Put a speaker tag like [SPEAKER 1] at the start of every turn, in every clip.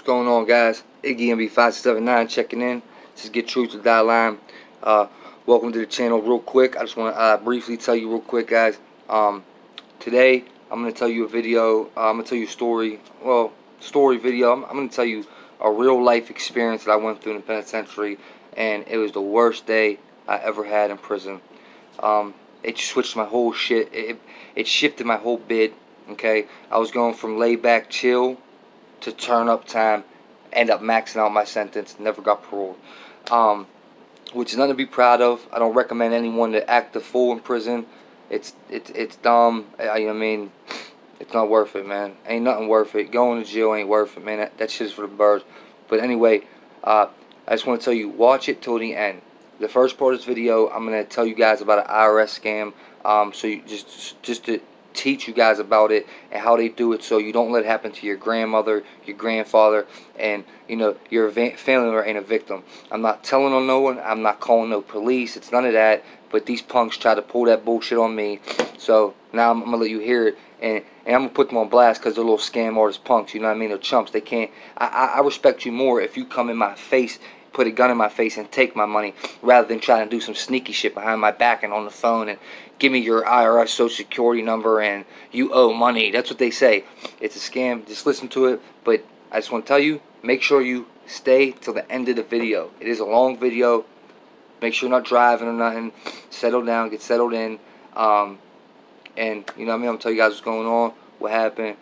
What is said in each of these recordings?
[SPEAKER 1] What's going on, guys? Iggy MB579 checking in. This is Get Truth to Die Line. Welcome to the channel. Real quick, I just want to briefly tell you real quick, guys. Today I'm going to tell you a video. I'm going to tell you a story. Well, story video. I'm going to tell you a real life experience that I went through in the penitentiary, and it was the worst day I ever had in prison. It switched my whole shit. It shifted my whole bid. Okay, I was going from laid back chill to turn up time, end up maxing out my sentence, never got paroled, which is nothing to be proud of. I don't recommend anyone to act a fool in prison. It's dumb. I mean, it's not worth it, man. Ain't nothing worth it. Going to jail ain't worth it, man. That shit's for the birds. But anyway, I just want to tell you, watch it till the end. The first part of this video, I'm gonna tell you guys about an IRS scam. So you just to teach you guys about it and how they do it, so you don't let it happen to your grandmother, your grandfather, and you know your family member ain't a victim. I'm not telling on no one. I'm not calling no police. It's none of that. But these punks try to pull that bullshit on me. So now I'm gonna let you hear it, and I'm gonna put them on blast because they're little scam artist punks. You know what I mean? They're chumps. They can't. I respect you more if you come in my face, put a gun in my face, and take my money, rather than trying to do some sneaky shit behind my back and on the phone and give me your IRS social security number and you owe money. That's what they say. It's a scam. Just listen to it. But I just want to tell you, make sure you stay till the end of the video. It is a long video. Make sure you're not driving or nothing. Settle down. Get settled in. And you know what I mean? I'm going to tell you guys what's going on, what happened,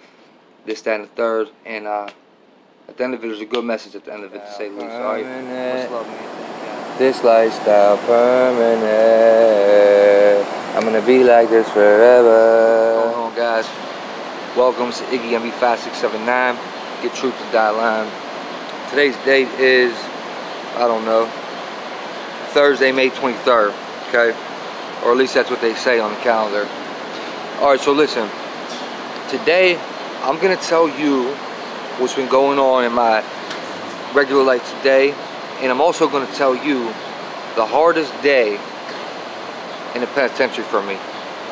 [SPEAKER 1] this, that, and the third. And at the end of it, there's a good message at the end of it, to say the least. Alright? Much love, man. This lifestyle permanent. I'm gonna be like this forever. What's going on, guys? Welcome to Iggy MB5679. Get Truth to Die Line. Today's date is, I don't know, Thursday, May 23rd. Okay, or at least that's what they say on the calendar. All right, so listen. Today, I'm gonna tell you what's been going on in my regular life today, and I'm also gonna tell you the hardest day in the penitentiary for me,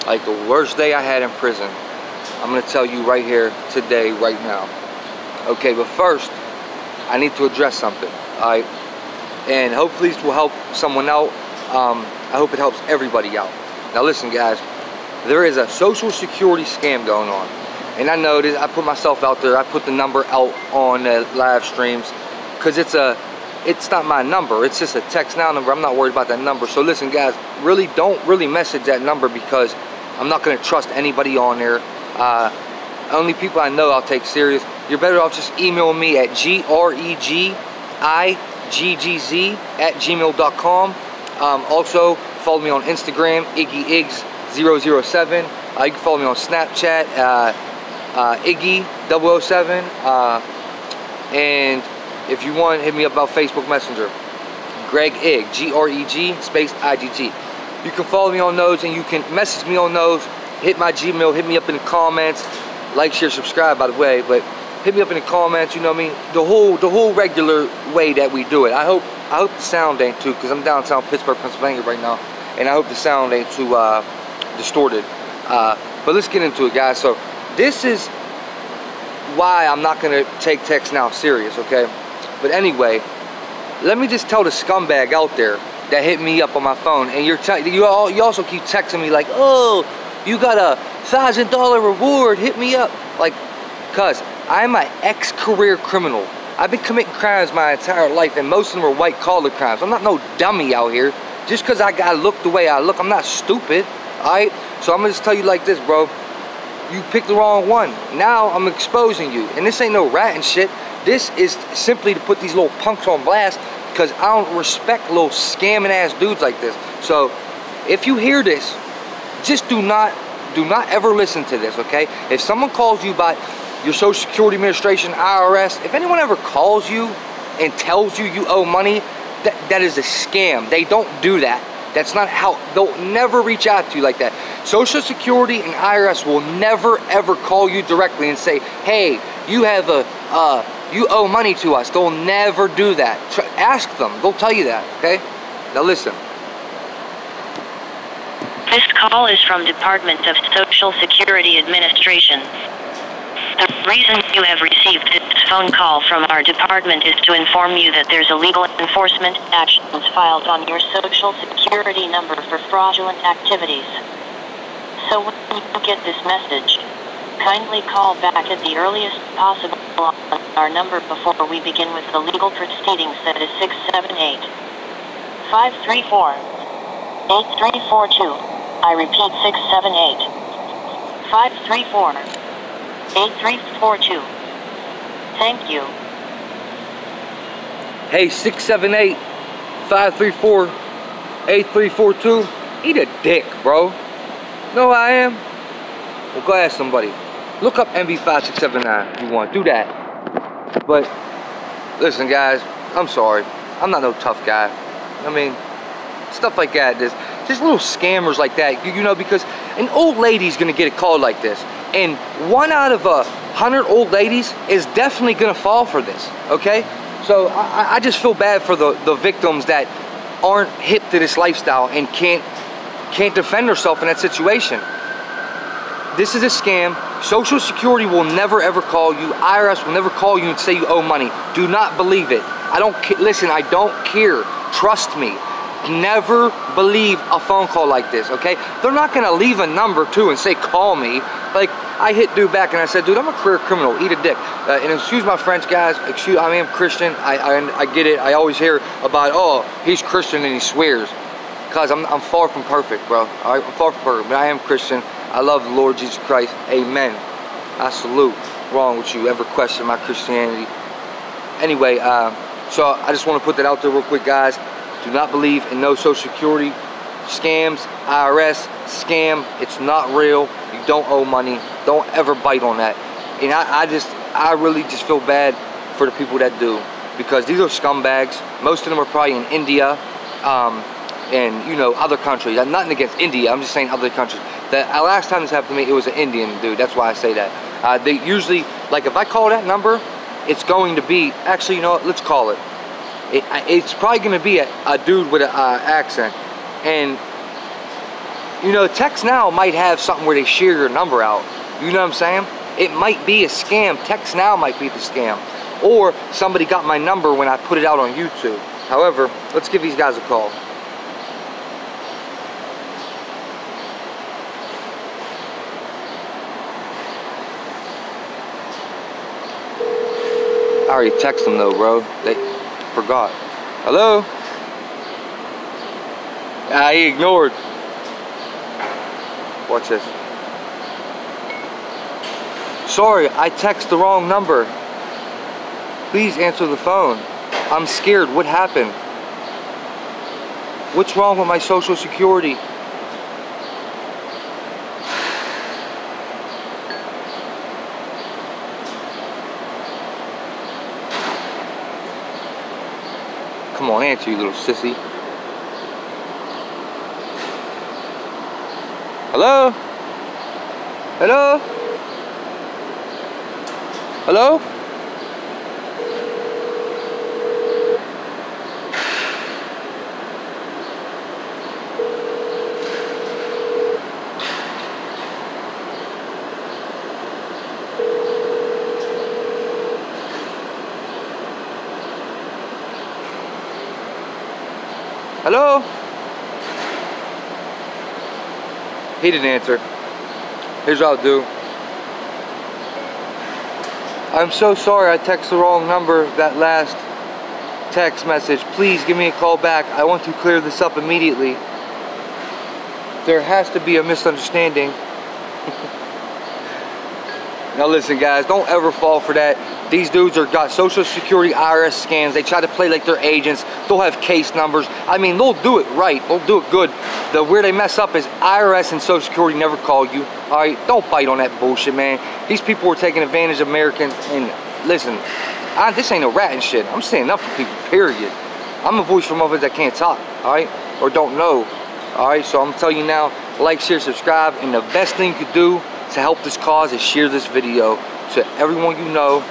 [SPEAKER 1] like the worst day I had in prison. I'm gonna tell you right here today, right now. Okay, but first I need to address something. Alright, and hopefully this will help someone out. I hope it helps everybody out. Now listen, guys, there is a social security scam going on, and I know this. I put myself out there. I put the number out on the live streams because it's not my number. It's just a text now number. I'm not worried about that number. So listen, guys, really don't message that number, because I'm not going to trust anybody on there. Only people I know I'll take serious. You're better off just emailing me at gregigz@gmail.com. Also, follow me on Instagram, IggyIggs007. You can follow me on Snapchat, Iggy007. And if you want, hit me up about Facebook Messenger, Greg Igg, Greg space IGG. You can follow me on those, and you can message me on those. Hit my Gmail, hit me up in the comments, like, share, subscribe, by the way. But hit me up in the comments. You know what I mean? The whole regular way that we do it. I hope the sound ain't too, because I'm downtown Pittsburgh, Pennsylvania right now, and I hope the sound ain't too distorted. But let's get into it, guys. So this is why I'm not gonna take text now serious, okay? But anyway, let me just tell the scumbag out there that hit me up on my phone, and you also keep texting me like, oh, you got a $1,000 reward, hit me up. Like, cuz I'm an ex-career criminal. I've been committing crimes my entire life, and most of them are white-collar crimes. I'm not no dummy out here. Just because I gotta look the way I look, I'm not stupid, alright? So I'm gonna just tell you like this, bro. You picked the wrong one. Now I'm exposing you, and this ain't no rat and shit. This is simply to put these little punks on blast, because I don't respect little scamming ass dudes like this. So if you hear this, just do not ever listen to this, okay? If someone calls you by your Social Security Administration, IRS, if anyone ever calls you and tells you you owe money, that is a scam. They don't do that. That's not how, they'll never reach out to you like that. Social Security and IRS will never ever call you directly and say, hey, you have you owe money to us. They'll never do that. Ask them. They'll tell you that, okay? Now listen.
[SPEAKER 2] This call is from Department of Social Security Administration. The reason you have received this phone call from our department is to inform you that there's illegal enforcement actions filed on your social security number for fraudulent activities. So when you get this message, kindly call back at the earliest possible on our number before we begin with the legal proceedings. That is 678-534-8342. I repeat, 678-534-8342. Thank you.
[SPEAKER 1] Hey, 678-534-8342. Eat a dick, bro. Know who I am? Well, go ask somebody. Look up MB5679 if you want. Do that. But, listen, guys. I'm sorry. I'm not no tough guy. I mean, stuff like that. Just little scammers like that. You know, because an old lady's going to get a call like this. And 1 out of 100 old ladies is definitely going to fall for this. Okay? So, I just feel bad for the victims that aren't hip to this lifestyle and can't defend herself in that situation. This is a scam. Social Security will never ever call you. IRS will never call you and say you owe money. Do not believe it. Listen, I don't care. Trust me. Never believe a phone call like this, okay? They're not gonna leave a number too and say call me. Like, I hit dude back and I said, dude, I'm a career criminal. Eat a dick. And excuse my French, guys. Excuse, I am Christian. I get it. I always hear about, oh, he's Christian and he swears. Because I'm far from perfect, bro. All right, I'm far from perfect, but I am Christian. I love the Lord Jesus Christ. Amen. I salute. Wrong with you ever question my Christianity. Anyway, so I just want to put that out there real quick, guys. Do not believe in no Social Security scams, IRS scam. It's not real. You don't owe money. Don't ever bite on that. And I really just feel bad for the people that do, because these are scumbags. Most of them are probably in India. And, you know, other countries. I'm nothing against India, I'm just saying other countries. The last time this happened to me, it was an Indian dude. That's why I say that. They usually, like, if I call that number, it's going to be, actually, you know what, let's call it. It's probably going to be a dude with an accent. And, you know, Text Now might have something where they share your number out. You know what I'm saying? It might be a scam. Text Now might be the scam. Or somebody got my number when I put it out on YouTube. However, let's give these guys a call. I already texted them though, bro. They forgot. Hello? He ignored. Watch this. Sorry, I texted the wrong number. Please answer the phone. I'm scared. What happened? What's wrong with my Social Security? Come on, answer, you little sissy. Hello? Hello? Hello? Hello? He didn't answer. Here's what I'll do. I'm so sorry I texted the wrong number that last text message. Please give me a call back. I want to clear this up immediately. There has to be a misunderstanding. Now listen, guys, don't ever fall for that. These dudes are got Social Security, IRS scams. They try to play like they're agents. They'll have case numbers. I mean, they'll do it right. They'll do it good. Where they mess up is IRS and Social Security never call you. All right, don't bite on that bullshit, man. These people are taking advantage of Americans. And listen, this ain't no rat and shit. I'm standing up for people, period. I'm a voice for motherfuckers that can't talk, all right, or don't know. All right, so I'm telling you now, like, share, subscribe, and the best thing you could do to help this cause is share this video to everyone you know,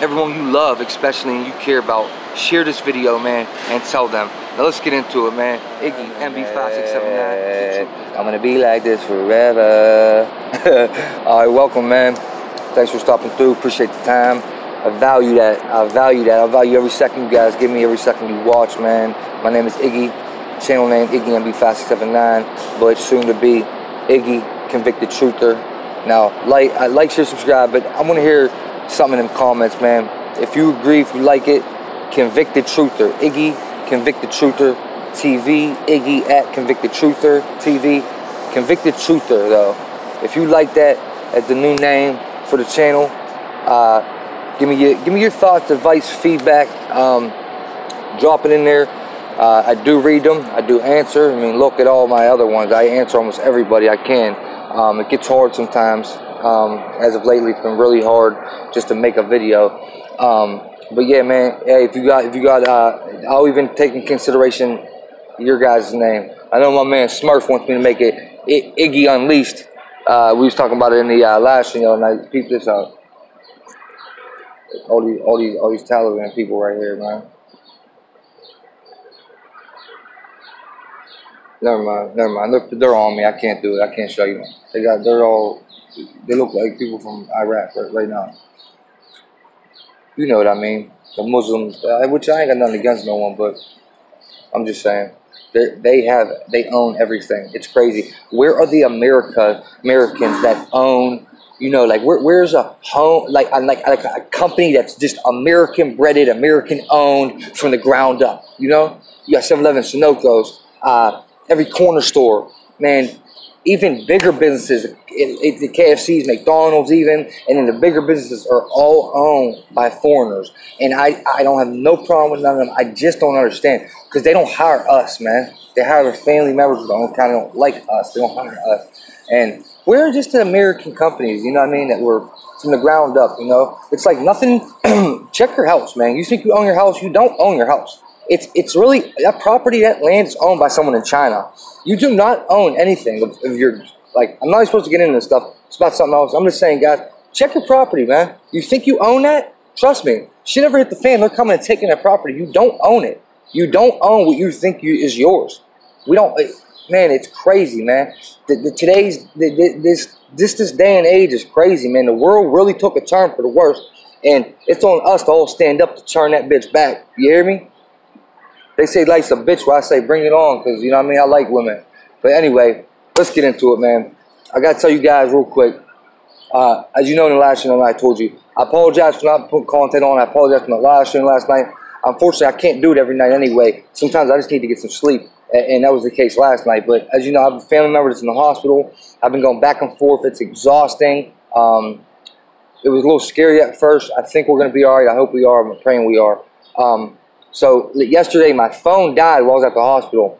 [SPEAKER 1] everyone you love, especially, and you care about. Share this video, man, and tell them. Now let's get into it, man. Iggy, MB5679. I'm gonna be like this forever. All right, welcome, man. Thanks for stopping through. Appreciate the time. I value that. I value every second you guys give me, every second you watch, man. My name is Iggy. Channel name Iggy MB579, but soon to be Iggy Convicted Truther. Now, like, share, subscribe, but I want to hear something in the comments, man. If you agree, if you like it, Convicted Truther, Iggy Convicted Truther TV, Iggy at Convicted Truther TV, Convicted Truther though. If you like that as the new name for the channel, give me your thoughts, advice, feedback. Drop it in there. I do read them. I do answer. I mean, look at all my other ones. I answer almost everybody I can. It gets hard sometimes. As of lately, it's been really hard just to make a video. But yeah, man. Hey, if you got, I'll even take in consideration your guys' name. I know my man Smurf wants me to make it Iggy Unleashed. We was talking about it in the last video, and I peeped this out. All these Taliban people right here, man. Never mind. They're on me. I can't do it. I can't show you. They look like people from Iraq right now. You know what I mean? The Muslims, which I ain't got nothing against no one, but I'm just saying. They own everything. It's crazy. Where are the Americans that own, you know, like where's a home, like a company that's just American breaded, American owned from the ground up, you know? You got 7-Eleven, Sunoco's, every corner store, man, even bigger businesses, the KFCs, McDonald's even, and then the bigger businesses are all owned by foreigners. And I don't have no problem with none of them. I just don't understand, because they don't hire us, man. They hire their family members who don't like us. They don't hire us. And we're just the American companies, you know what I mean, that we're from the ground up, you know. It's like nothing. Check your house, man. You think you own your house? You don't own your house. It's really, that property, that land is owned by someone in China. You do not own anything of your, like, I'm not even supposed to get into this stuff. It's about something else. I'm just saying, guys, check your property, man. You think you own that? Trust me. Shit ever hit the fan, they're coming and taking that property. You don't own it. You don't own what you think is yours. We don't, man, it's crazy, man. This day and age is crazy, man. The world really took a turn for the worse. And it's on us to all stand up to turn that bitch back. You hear me? They say life's a bitch, where I say bring it on, because, you know what I mean, I like women. But anyway, let's get into it, man. I got to tell you guys real quick. As you know in the last stream, I told you, I apologize for not putting content on. I apologize for my live stream last night. Unfortunately, I can't do it every night anyway. Sometimes I just need to get some sleep, and that was the case last night. But as you know, I have a family member that's in the hospital. I've been going back and forth. It's exhausting. It was a little scary at first. I think we're going to be all right. I hope we are. I'm praying we are. So yesterday, my phone died while I was at the hospital.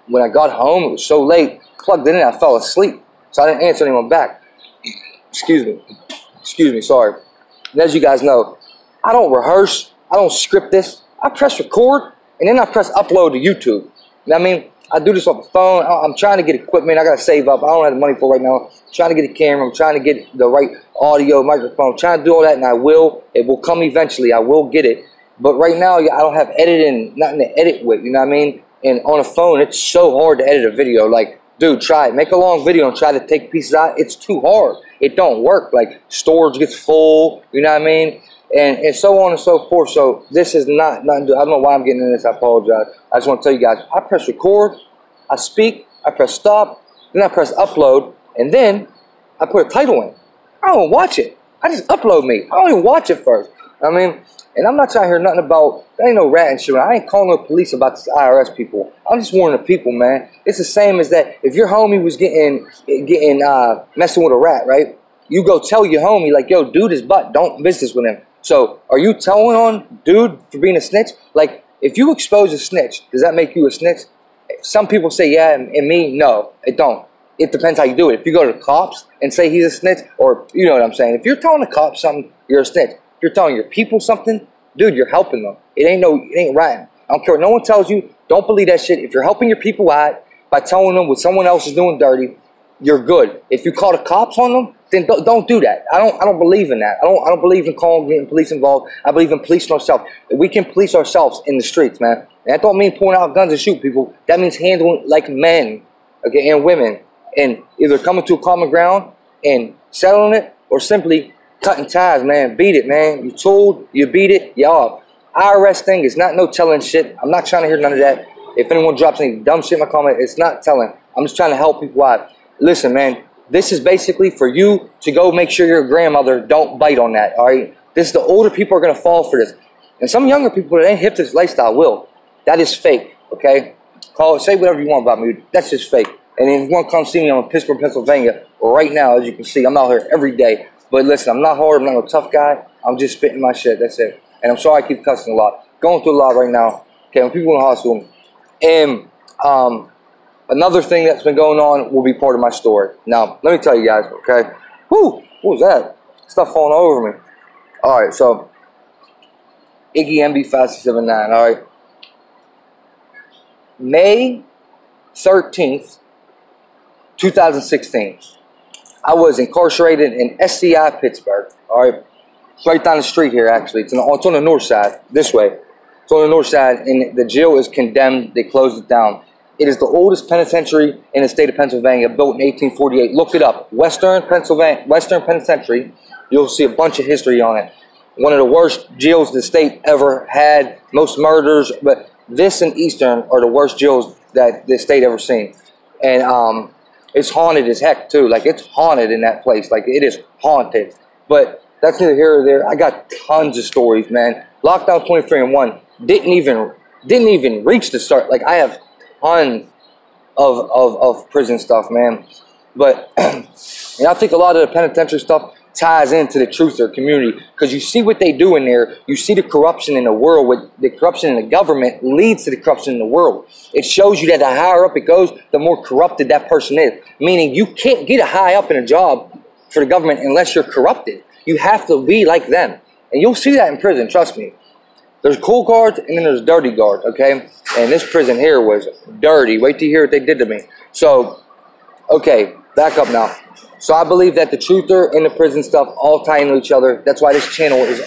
[SPEAKER 1] When I got home, it was so late, plugged it in, I fell asleep. So I didn't answer anyone back. Excuse me, sorry. And as you guys know, I don't rehearse, I don't script this. I press record, and then I press upload to YouTube. You know what I mean? I do this off the phone. I'm trying to get equipment. I got to save up. I don't have the money for it right now. I'm trying to get a camera. I'm trying to get the right audio, microphone. I'm trying to do all that, and I will. It will come eventually. I will get it. But right now, I don't have editing, nothing to edit with, you know what I mean? And on a phone, it's so hard to edit a video. Like, dude, try it. Make a long video and try to take pieces out. It's too hard. It don't work. Like, storage gets full, you know what I mean? And so on and so forth. So this is nothing to do. I don't know why I'm getting into this. I apologize. I just want to tell you guys, I press record, I speak, I press stop, then I press upload, and then I put a title in. I don't watch it. I just upload me. I don't even watch it first. I mean, and I'm not trying to hear nothing about, there ain't no rat and shit. I ain't calling no police about this IRS people. I'm just warning the people, man. It's the same as that. If your homie was messing with a rat, right? You go tell your homie, like, yo, dude is butt. Don't business with him. So, are you telling on dude for being a snitch? Like, if you expose a snitch, does that make you a snitch? Some people say yeah, and me, no, it don't. It depends how you do it. If you go to the cops and say he's a snitch, or, you know what I'm saying. If you're telling the cops something, you're a snitch. If you're telling your people something, dude, you're helping them. It ain't right. I don't care what no one tells you. Don't believe that shit. If you're helping your people out by telling them what someone else is doing dirty, you're good. If you call the cops on them, then don't do that. I don't believe in that. I don't believe in getting police involved. I believe in policing ourselves. We can police ourselves in the streets, man. And that don't mean pulling out guns and shoot people. That means handling like men, okay, and women, and either coming to a common ground and settling it, or simply Cutting ties, man. Beat it, man. You told, you beat it, you off. IRS thing is not no telling shit. I'm not trying to hear none of that. If anyone drops any dumb shit in my comment, it's not telling. I'm just trying to help people out. Listen, man, this is basically for you to go make sure your grandmother don't bite on that, all right? This is the older people are going to fall for this. And some younger people that ain't hip to this lifestyle will. That is fake, okay? Call it, say whatever you want about me. That's just fake. And if you want to come see me, I'm in Pittsburgh, Pennsylvania. Right now, as you can see, I'm out here every day. But listen, I'm not hard. I'm not no tough guy. I'm just spitting my shit. That's it. And I'm sorry I keep cussing a lot. Going through a lot right now. Okay, when people in the hospital. And another thing that's been going on will be part of my story. Now, let me tell you guys, okay? Whoo! What was that? Stuff falling all over me. All right, so Iggy MB5679, all right? May 13th, 2016. I was incarcerated in SCI, Pittsburgh, all right? It's right down the street here, actually. It's on the north side, this way. It's on the north side, and the jail is condemned. They closed it down. It is the oldest penitentiary in the state of Pennsylvania, built in 1848. Look it up. Western Penitentiary. You'll see a bunch of history on it. One of the worst jails the state ever had. Most murders, but this and Eastern are the worst jails that the state ever seen. And it's haunted as heck, too. Like, it's haunted in that place. Like, it is haunted. But that's neither here or there. I got tons of stories, man. Lockdown 23-1 didn't even reach the start. Like, I have tons of prison stuff, man. But and I think a lot of the penitentiary stuff ties into the truther community, because you see what they do in there. You see the corruption in the world. With the corruption in the government leads to the corruption in the world. It shows you that the higher up it goes, the more corrupted that person is. Meaning you can't get a high up in a job for the government unless you're corrupted. You have to be like them. And you'll see that in prison, trust me. There's cool guards and then there's dirty guards, okay? And this prison here was dirty. Wait till you hear what they did to me. So, okay, back up now. So I believe that the truther and the prison stuff all tie into each other. That's why this channel is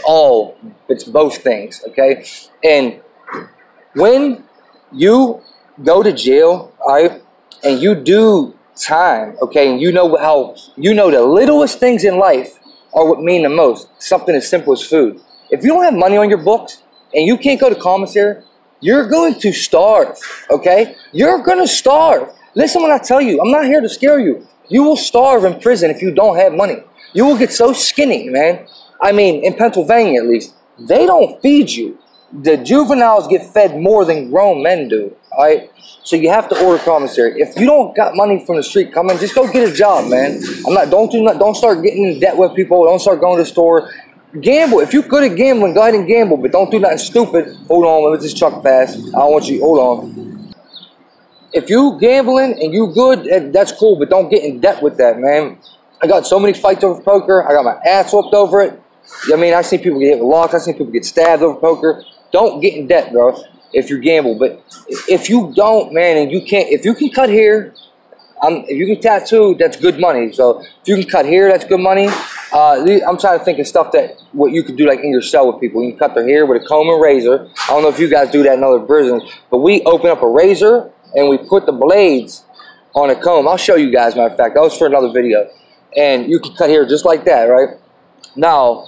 [SPEAKER 1] it's both things, okay? And when you go to jail, all right, and you do time, okay, and you know the littlest things in life are what mean the most. Something as simple as food. If you don't have money on your books and you can't go to commissary, you're going to starve, okay? You're going to starve. Listen when I tell you, I'm not here to scare you. You will starve in prison if you don't have money. You will get so skinny, man. I mean, in Pennsylvania at least, they don't feed you. The juveniles get fed more than grown men do, all right? So you have to order commissary. If you don't got money from the street, come in, just go get a job, man. Don't start getting in debt with people. Don't start going to the store. Gamble. If you're good at gambling, go ahead and gamble, but don't do nothing stupid. Hold on, let me just truck fast. I don't want you, hold on. If you gambling and you good, that's cool, but don't get in debt with that, man. I got so many fights over poker. I got my ass whooped over it. I mean, I seen people get hit with locks. I seen people get stabbed over poker. Don't get in debt, bro, if you gamble. But if you don't, man, and you can't, if you can cut hair, if you can tattoo, that's good money. So if you can cut hair, that's good money. I'm trying to think of stuff what you could do like in your cell with people. You can cut their hair with a comb and razor. I don't know if you guys do that in other prisons, but we open up a razor and we put the blades on a comb. I'll show you guys, matter of fact. That was for another video. And you can cut hair just like that, right? Now,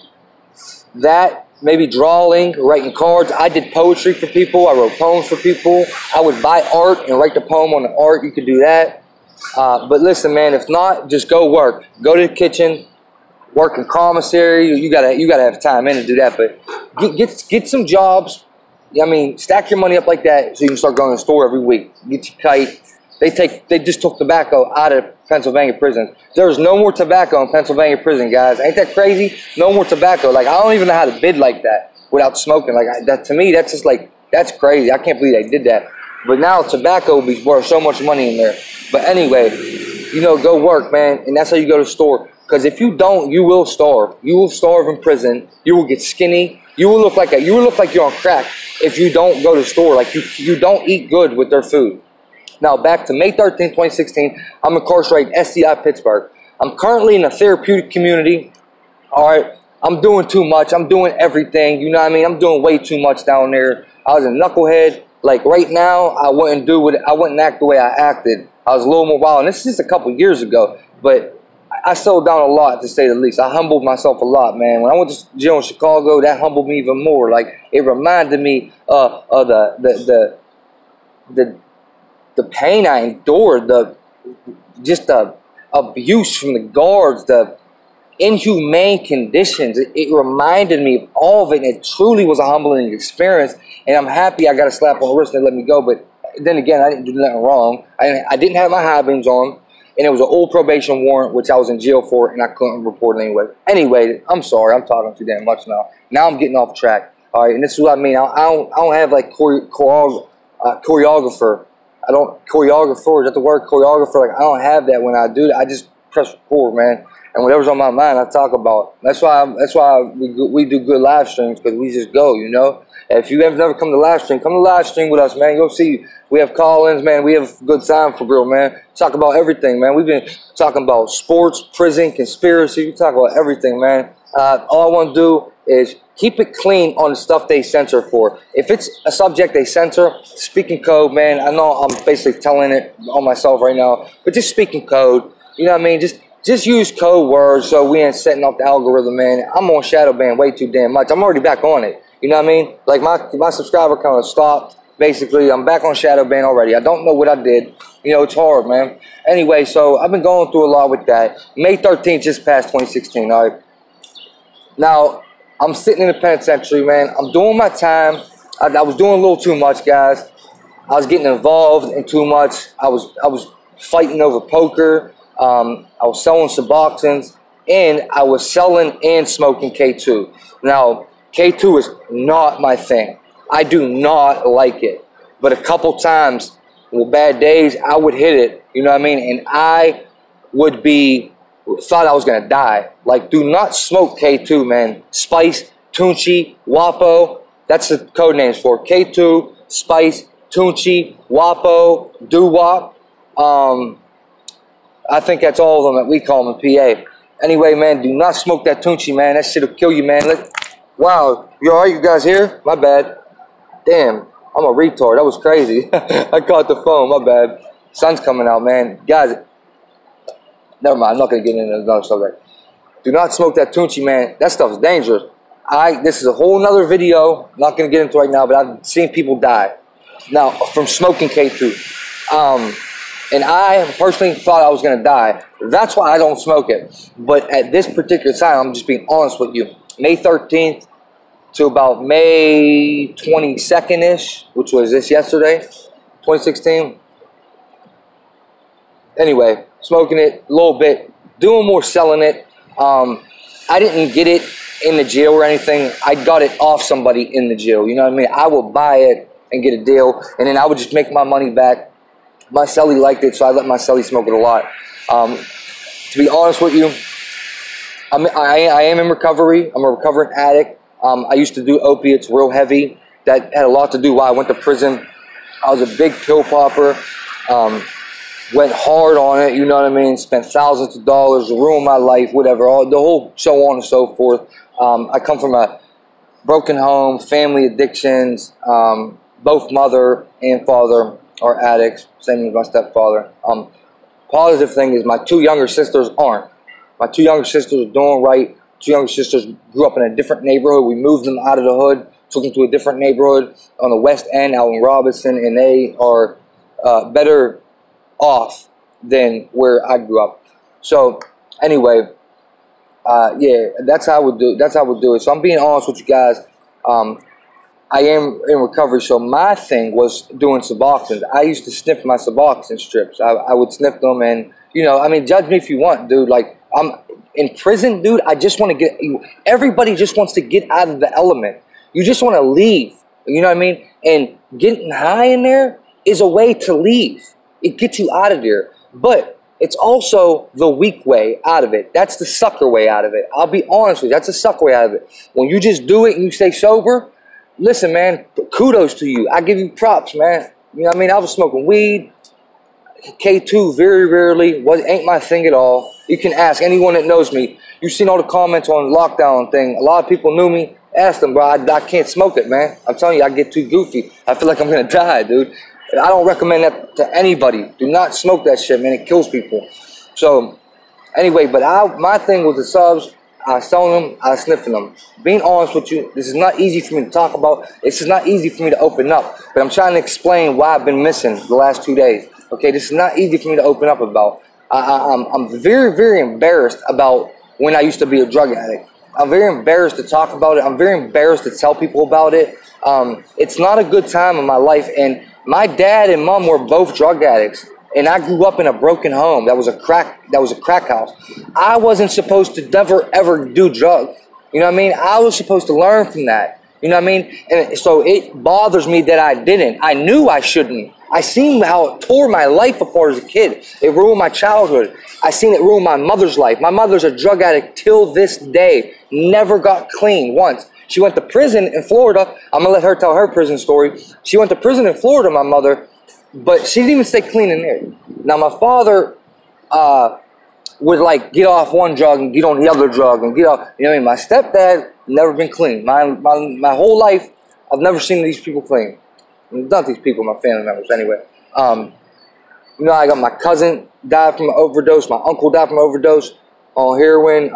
[SPEAKER 1] that maybe drawing, writing cards. I did poetry for people. I wrote poems for people. I would buy art and write the poem on the art. You could do that. But listen, man, if not, just go work. Go to the kitchen, work in commissary. You gotta have time in to do that. But get some jobs. I mean, stack your money up like that so you can start going to the store every week. Get your kite. They just took tobacco out of Pennsylvania prisons. There's no more tobacco in Pennsylvania prison, guys. Ain't that crazy? No more tobacco. Like, I don't even know how to bid like that without smoking. Like, that to me, that's just like, that's crazy. I can't believe they did that. But now tobacco will be worth so much money in there. But anyway, you know, go work, man. And that's how you go to the store. Because if you don't, you will starve. You will starve in prison. You will get skinny. You will look like you're on crack if you don't go to the store. Like, you don't eat good with their food. Now, back to May 13th, 2016, I'm incarcerated in SCI, Pittsburgh. I'm currently in a therapeutic community. All right, I'm doing too much. I'm doing everything. You know what I mean? I'm doing way too much down there. I was a knucklehead. Like, right now, I wouldn't act the way I acted. I was a little more wild. And this is just a couple years ago. But I slowed down a lot, to say the least. I humbled myself a lot, man. When I went to jail in Chicago, that humbled me even more. Like, it reminded me of the pain I endured, the abuse from the guards, the inhumane conditions. It reminded me of all of it, and it truly was a humbling experience. And I'm happy I got a slap on the wrist and they let me go. But then again, I didn't do nothing wrong. I didn't have my high beams on, and it was an old probation warrant, which I was in jail for, and I couldn't report it anyway. Anyway, I'm sorry. I'm talking too damn much now. Now I'm getting off track. All right, and this is what I mean. I don't have like choreographer. Choreographer, is that the word? Choreographer. Like, I don't have that when I do that. I just press record, man. And whatever's on my mind, I talk about. That's why we do good live streams, because we just go, you know. If you have never come to live stream, come to live stream with us, man. You'll see. We have call-ins, man. We have good time for real, man. Talk about everything, man. We've been talking about sports, prison, conspiracy. We talk about everything, man. All I want to do is keep it clean on the stuff they censor for. If it's a subject they censor, speaking code, man. I know I'm basically telling it on myself right now, but just speaking code. You know what I mean? Just use code words so we ain't setting up the algorithm, man. I'm on shadow ban way too damn much. I'm already back on it. You know what I mean? Like, my subscriber count has stopped. Basically, I'm back on shadow ban already. I don't know what I did. You know, it's hard, man. Anyway, so I've been going through a lot with that. May 13th just passed 2016, all right? Now, I'm sitting in the penitentiary, man. I'm doing my time. I was doing a little too much, guys. I was getting involved in too much. I was fighting over poker. I was selling Suboxones, and I was selling and smoking K2. Now, K2 is not my thing. I do not like it. But a couple times, with bad days, I would hit it, you know what I mean? And I would thought I was going to die. Like, do not smoke K2, man. Spice, Tunchi, Wapo, that's the code names for K2, Spice, Tunchi, Wapo, Doo-Wop. I think that's all of them that we call them in PA. Anyway, man, do not smoke that Tunchi, man. That shit'll kill you, man. Wow, you alright? You guys here? My bad. Damn, I'm a retard. That was crazy. I caught the phone. My bad. Sun's coming out, man. Guys, never mind. I'm not going to get into another subject. Do not smoke that Tunchi, man. That stuff's dangerous. This is a whole nother video. I'm not going to get into it right now, but I've seen people die. Now, from smoking K2. And I personally thought I was going to die. That's why I don't smoke it. But at this particular time, I'm just being honest with you. May 13th to about May 22nd-ish, which was this yesterday, 2016. Anyway, smoking it a little bit, doing more selling it. I didn't get it in the jail or anything. I got it off somebody in the jail. You know what I mean? I would buy it and get a deal, and then I would just make my money back. My cellie liked it, so I let my cellie smoke it a lot. To be honest with you, I am in recovery. I'm a recovering addict. I used to do opiates real heavy. That had a lot to do why I went to prison. I was a big pill popper. Went hard on it, you know what I mean? Spent thousands of dollars, ruined my life, whatever. The whole so on and so forth. I come from a broken home, family addictions. Both mother and father are addicts, same as my stepfather. Positive thing is my two younger sisters aren't. My two younger sisters are doing right. Two younger sisters grew up in a different neighborhood. We moved them out of the hood, took them to a different neighborhood on the West End out in Robinson, and they are better off than where I grew up. So anyway, yeah, that's how I would do. That's how I would do it. So I'm being honest with you guys. I am in recovery, so my thing was doing Suboxones. I used to sniff my Suboxone strips. I would sniff them, and, you know, I mean, judge me if you want, dude. Like, I'm in prison, dude. I just want to get, everybody just wants to get out of the element. You just want to leave, you know what I mean? And getting high in there is a way to leave. It gets you out of there, but it's also the weak way out of it. That's the sucker way out of it. I'll be honest with you. That's the sucker way out of it. When you just do it and you stay sober, listen, man, kudos to you. I give you props, man. You know what I mean? I was smoking weed, K2 very rarely. Ain't my thing at all. You can ask anyone that knows me. You've seen all the comments on the lockdown thing. A lot of people knew me. Ask them, bro. I can't smoke it, man. I'm telling you, I get too goofy. I feel like I'm going to die, dude. I don't recommend that to anybody. Do not smoke that shit, man. It kills people. So Anyway, but my thing was the subs. I was selling them, I was sniffing them. Being honest with you, this is not easy for me to talk about. This is not easy for me to open up. But I'm trying to explain why I've been missing the last 2 days. Okay, this is not easy for me to open up about. I'm very, very embarrassed about when I used to be a drug addict. I'm very embarrassed to talk about it. I'm very embarrassed to tell people about it. It's not a good time in my life. And my dad and mom were both drug addicts. And I grew up in a broken home that was a crack house. I wasn't supposed to never ever do drugs. You know what I mean? I was supposed to learn from that. You know what I mean? And so it bothers me that I didn't. I knew I shouldn't. I seen how it tore my life apart as a kid. It ruined my childhood. I seen it ruin my mother's life. My mother's a drug addict till this day. Never got clean once. She went to prison in Florida. I'm gonna let her tell her prison story. She went to prison in Florida, my mother. But she didn't even stay clean in there. Now, my father would, like, get off one drug and get on the other drug and get off. You know what I mean? My stepdad never been clean. My whole life, I've never seen these people clean. Not these people, my family members, anyway. You know, I got my cousin died from an overdose. My uncle died from an overdose on heroin.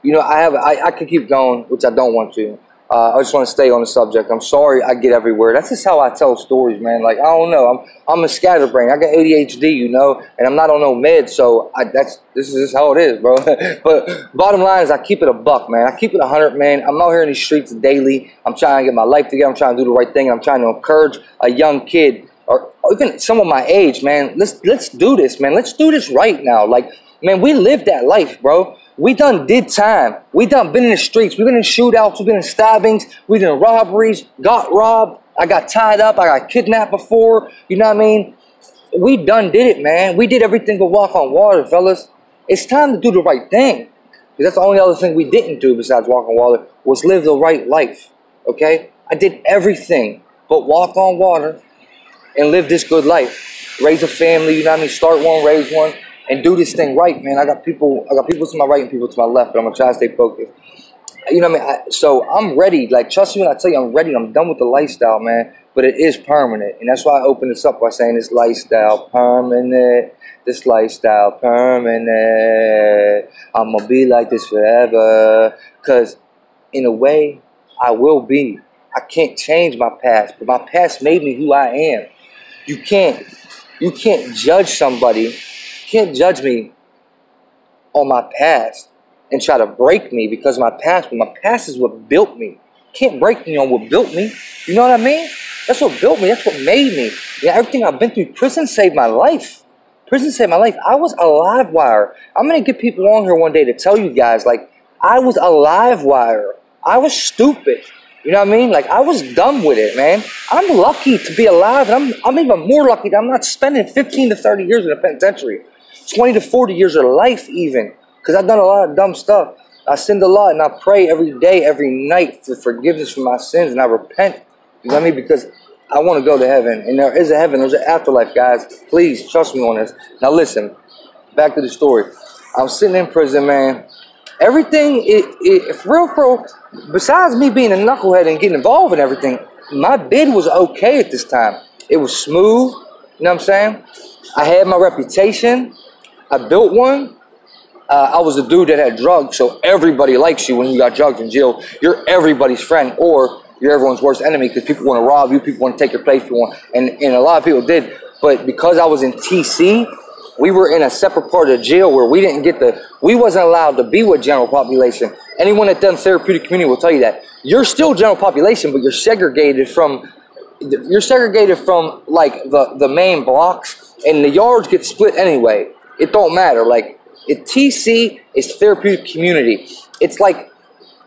[SPEAKER 1] You know, I could keep going, which I don't want to. I just want to stay on the subject. I'm sorry I get everywhere. That's just how I tell stories, man. Like, I don't know. I'm a scatterbrain. I got ADHD, you know, and I'm not on no meds, so this is just how it is, bro. But bottom line is I keep it a buck, man. I keep it 100, man. I'm out here in these streets daily. I'm trying to get my life together. I'm trying to do the right thing. And I'm trying to encourage a young kid or even someone my age, man. Let's do this, man. Let's do this right now. Like, man, we lived that life, bro. We done did time. We done been in the streets. We've been in shootouts. We've been in stabbings. We've been in robberies. Got robbed. I got tied up. I got kidnapped before. You know what I mean? We done did it, man. We did everything but walk on water, fellas. It's time to do the right thing. Because that's the only other thing we didn't do besides walk on water was live the right life. Okay? I did everything but walk on water and live this good life. Raise a family, you know what I mean? Start one, raise one. And do this thing right, man. I got people to my right and people to my left, but I'm gonna try to stay focused. You know what I mean? So I'm ready. Like, trust me when I tell you I'm ready. I'm done with the lifestyle, man. But it is permanent. And that's why I opened this up by saying this lifestyle permanent. This lifestyle permanent. I'm gonna be like this forever. Cause in a way, I will be. I can't change my past, but my past made me who I am. You can't judge somebody. Can't judge me on my past and try to break me because of my past. But my past is what built me. Can't break me on what built me. You know what I mean? That's what built me. That's what made me. Yeah, everything I've been through. Prison saved my life. Prison saved my life. I was a live wire. I'm gonna get people on here one day to tell you guys, like, I was a live wire. I was stupid. You know what I mean? Like, I was dumb with it, man. I'm lucky to be alive, and I'm even more lucky that I'm not spending 15 to 30 years in a penitentiary. 20 to 40 years of life even, because I've done a lot of dumb stuff. I sinned a lot, and I pray every day, every night for forgiveness for my sins, and I repent. You know what I mean? Because I want to go to heaven, and there is a heaven, there's an afterlife, guys. Please trust me on this. Now listen, back to the story. I'm sitting in prison, man. Everything, for real, besides me being a knucklehead and getting involved in everything, my bid was okay at this time. It was smooth, you know what I'm saying? I had my reputation. I built one. I was a dude that had drugs, so everybody likes you when you got drugs in jail. You're everybody's friend, or you're everyone's worst enemy because people want to rob you, people want to take your place, and a lot of people did. But because I was in TC, we were in a separate part of the jail where we wasn't allowed to be with general population. Anyone that done therapeutic community will tell you that. You're still general population, but you're segregated from like the main blocks, and the yards get split anyway. It don't matter. Like, TC is therapeutic community. It's like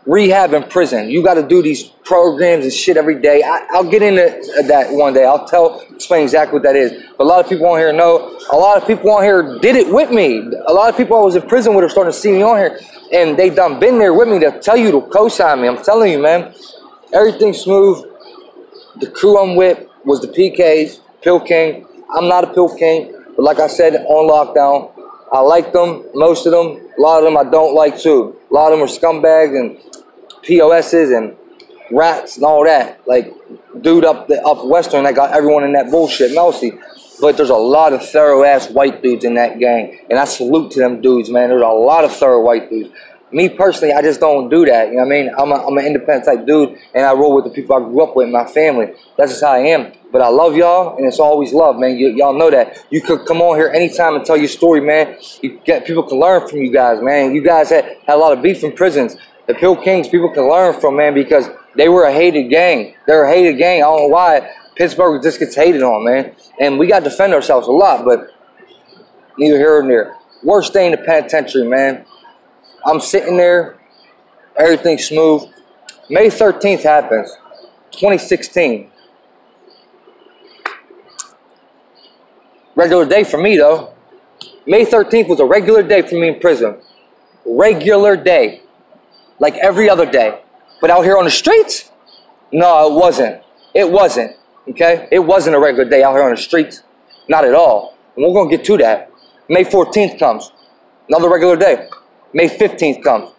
[SPEAKER 1] rehab in prison. You got to do these programs and shit every day. I'll get into that one day. I'll explain exactly what that is. But a lot of people on here know. A lot of people on here did it with me. A lot of people I was in prison with are starting to see me on here, and they done been there with me to tell you to co-sign me. I'm telling you, man, everything's smooth. The crew I'm with was the PKs, Pill King. I'm not a Pill King, but like I said, on lockdown, I like them, most of them. A lot of them I don't like too. A lot of them are scumbags and POSs and rats and all that. Like, dude up Western that got everyone in that bullshit, Melcy. But there's a lot of thorough-ass white dudes in that gang. And I salute to them dudes, man. There's a lot of thorough white dudes. Me, personally, I just don't do that. You know what I mean? I'm an independent type dude, and I roll with the people I grew up with, my family. That's just how I am. But I love y'all, and it's always love, man. Y'all know that. You could come on here anytime and tell your story, man. People can learn from you guys, man. You guys had a lot of beef in prisons. The Pill Kings, people can learn from, man, because they were a hated gang. They're a hated gang. I don't know why Pittsburgh just gets hated on, man. And we got to defend ourselves a lot, but neither here nor there. Worst day in the penitentiary, man. I'm sitting there, everything's smooth. May 13th happens, 2016. Regular day for me, though. May 13th was a regular day for me in prison. Regular day. Like every other day. But out here on the streets? No, it wasn't. It wasn't. Okay? It wasn't a regular day out here on the streets. Not at all. And we're going to get to that. May 14th comes. Another regular day. May 15th comes.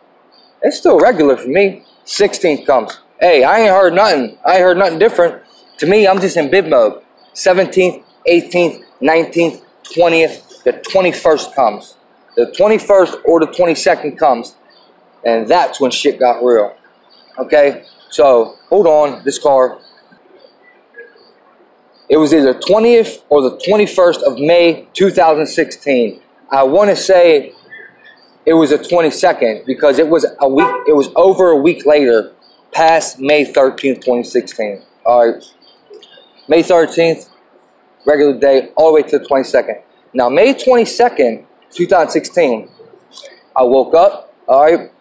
[SPEAKER 1] It's still regular for me. 16th comes. Hey, I ain't heard nothing. I ain't heard nothing different. To me, I'm just in bid mode. 17th, 18th, 19th, 20th, the 21st comes. The 21st or the 22nd comes. And that's when shit got real. Okay? So, hold on. This car. It was either 20th or the 21st of May 2016. I want to say it was the 22nd because it was a week. It was over a week later, past May 13th, 2016. All right, May 13th, regular day, all the way to the 22nd. Now, May 22nd, 2016, I woke up. All right,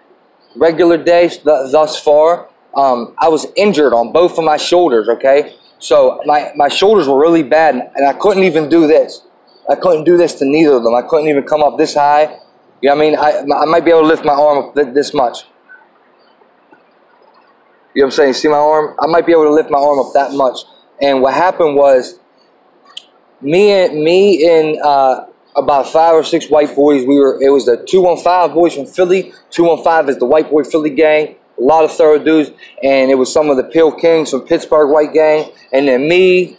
[SPEAKER 1] regular day thus far. I was injured on both of my shoulders. Okay, so my shoulders were really bad, and I couldn't even do this. I couldn't do this to neither of them. I couldn't even come up this high. You know what I mean? I might be able to lift my arm up this much. You know what I'm saying? See my arm? I might be able to lift my arm up that much. And what happened was, me and about 5 or 6 white boys, it was the 215 boys from Philly. 215 is the white boy Philly gang. A lot of thorough dudes. And it was some of the Pill Kings from Pittsburgh white gang. And then me,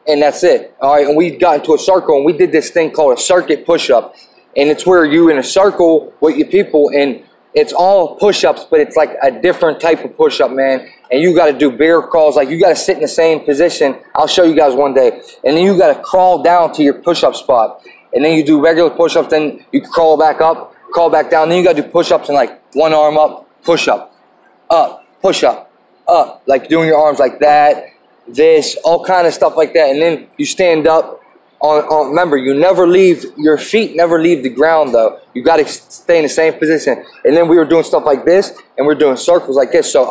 [SPEAKER 1] and that's it. All right, and we got into a circle, and we did this thing called a circuit push-up. And it's where you in a circle with your people, and it's all push-ups, but it's like a different type of push-up, man. And you got to do bear crawls. Like, you got to sit in the same position. I'll show you guys one day. And then you got to crawl down to your push-up spot. And then you do regular push-ups. Then you crawl back up, crawl back down. Then you got to do push-ups and, like, one arm up, push-up, push-up, up. Like, doing your arms like that, this, all kind of stuff like that. And then you stand up. Remember, you never leave, your feet never leave the ground, though. You got to stay in the same position. And then we were doing stuff like this, and we're doing circles like this. So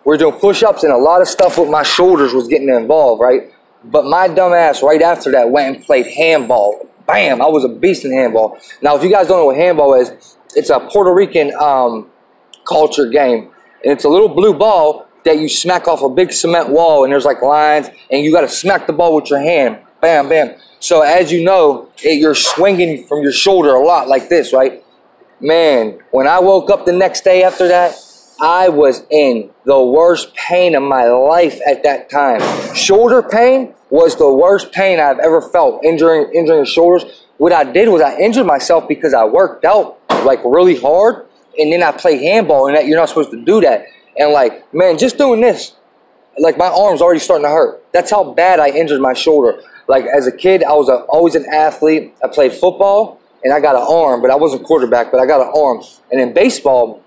[SPEAKER 1] we're doing push-ups, and a lot of stuff with my shoulders was getting involved, right? But my dumb ass, right after that, went and played handball. Bam! I was a beast in handball. Now, if you guys don't know what handball is, it's a Puerto Rican culture game. And it's a little blue ball that you smack off a big cement wall, and there's like lines, and you got to smack the ball with your hand. Bam, bam. So as you know, you're swinging from your shoulder a lot like this, right? Man, when I woke up the next day after that, I was in the worst pain of my life at that time. Shoulder pain was the worst pain I've ever felt, injuring the shoulders. What I did was I injured myself because I worked out like really hard, and then I played handball, and that you're not supposed to do that. And like, man, just doing this, like my arm's already starting to hurt. That's how bad I injured my shoulder. Like, as a kid, I was always an athlete. I played football, and I got an arm, but I wasn't quarterback, but I got an arm. And in baseball,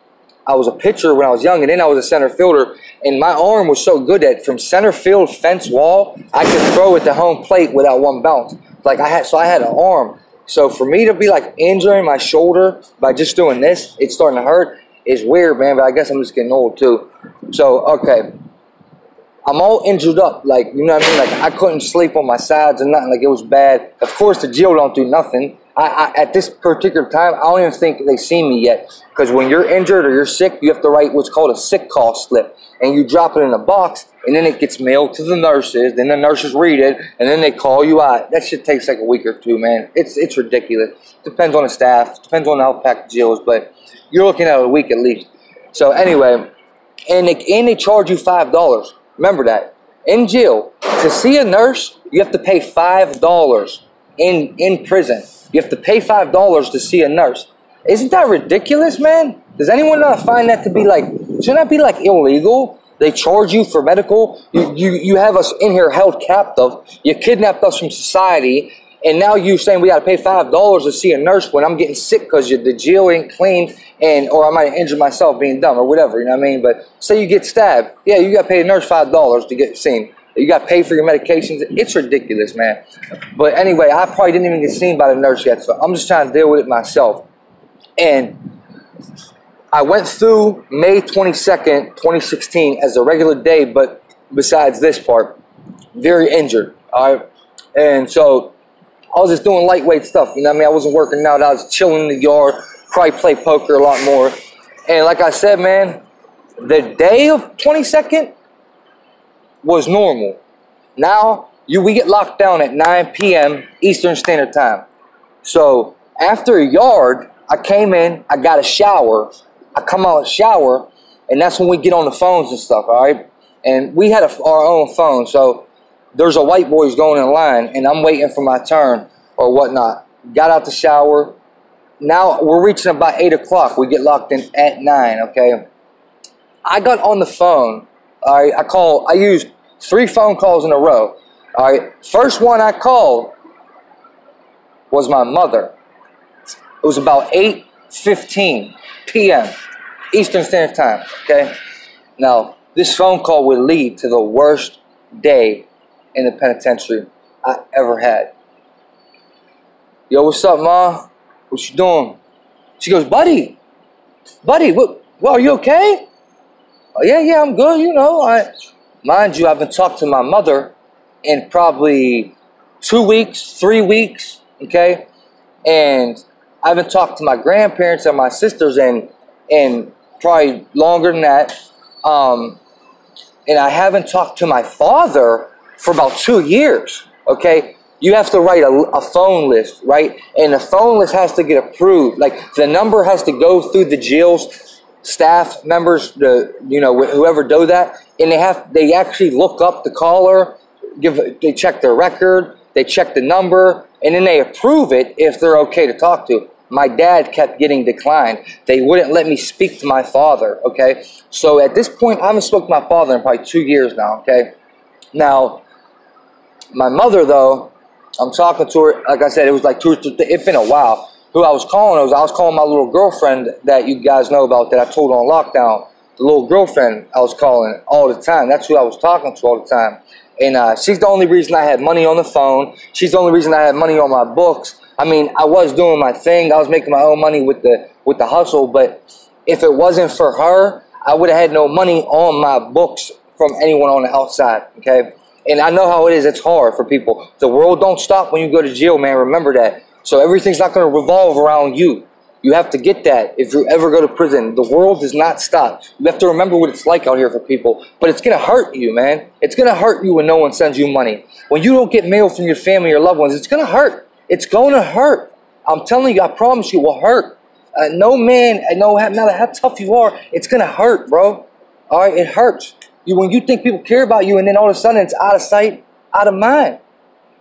[SPEAKER 1] I was a pitcher when I was young, and then I was a center fielder. And my arm was so good that from center field fence wall, I could throw at the home plate without one bounce. Like, I had an arm. So for me to be, like, injuring my shoulder by just doing this, it's starting to hurt, is weird, man, but I guess I'm just getting old, too. So, okay. I'm all injured up, like, you know what I mean? Like, I couldn't sleep on my sides or nothing. Like, it was bad. Of course, the jail don't do nothing. At this particular time, I don't even think they see me yet. Because when you're injured or you're sick, you have to write what's called a sick call slip. And you drop it in a box, and then it gets mailed to the nurses. Then the nurses read it, and then they call you out. That shit takes like a week or two, man. It's ridiculous. Depends on the staff. Depends on how packed the jail is. But you're looking at a week at least. So anyway, and they charge you $5. Remember that. in jail, to see a nurse, you have to pay $5 in prison. You have to pay $5 to see a nurse. Isn't that ridiculous, man? Does anyone not find that to be like, shouldn't that be like illegal? They charge you for medical. You have us in here held captive. You kidnapped us from society. And now you saying we got to pay $5 to see a nurse when I'm getting sick because the jail ain't clean, or I might injure myself being dumb or whatever, you know what I mean? But say you get stabbed, yeah, you got to pay a nurse $5 to get seen. You got to pay for your medications. It's ridiculous, man. But anyway, I probably didn't even get seen by the nurse yet, so I'm just trying to deal with it myself. And I went through May 22nd, 2016 as a regular day, but besides this part, very injured, all right? And so I was just doing lightweight stuff, you know what I mean? I wasn't working out. I was chilling in the yard, probably play poker a lot more. And like I said, man, the day of 22nd was normal. Now, we get locked down at 9 p.m. Eastern Standard Time. So after a yard, I came in, I got a shower. I come out and shower, and that's when we get on the phones and stuff, all right? And we had our own phone, so there's a white boy's going in line, and I'm waiting for my turn or whatnot. Got out the shower. Now we're reaching about 8 o'clock. We get locked in at 9, okay? I got on the phone, all right? I used 3 phone calls in a row, all right? First one I called was my mother. It was about 8:15 p.m. Eastern Standard Time, okay? Now, this phone call would lead to the worst day in the penitentiary I ever had. Yo, what's up, Ma? What you doing? She goes, buddy, what, are you okay? Oh, yeah, I'm good, you know. Mind you, I haven't talked to my mother in probably 2 weeks, 3 weeks, okay? And I haven't talked to my grandparents and my sisters in probably longer than that. And I haven't talked to my father for about 2 years, okay? You have to write a phone list, right? And the phone list has to get approved. Like, the number has to go through the jail's staff members, whoever do that, and they actually look up the caller, they check their record, they check the number, and then they approve it if they're okay to talk to. My dad kept getting declined. They wouldn't let me speak to my father, okay? So at this point, I haven't spoken to my father in probably 2 years now, okay? Now, my mother, though, I'm talking to her, like I said, it was like it's been a while. Who I was calling, I was calling my little girlfriend that you guys know about that I told on lockdown. The little girlfriend I was calling all the time. That's who I was talking to all the time. And she's the only reason I had money on the phone. She's the only reason I had money on my books. I mean, I was doing my thing. I was making my own money with the hustle. But if it wasn't for her, I would have had no money on my books from anyone on the outside, okay? And I know how it is. It's hard for people. The world don't stop when you go to jail, man. Remember that. So everything's not going to revolve around you. You have to get that if you ever go to prison. The world does not stop. You have to remember what it's like out here for people. But it's going to hurt you, man. It's going to hurt you when no one sends you money. When you don't get mail from your family or loved ones, it's going to hurt. It's going to hurt. I'm telling you, I promise you, it will hurt. No man, no matter how tough you are, it's going to hurt, bro. All right, it hurts. When you think people care about you and then all of a sudden it's out of sight, out of mind.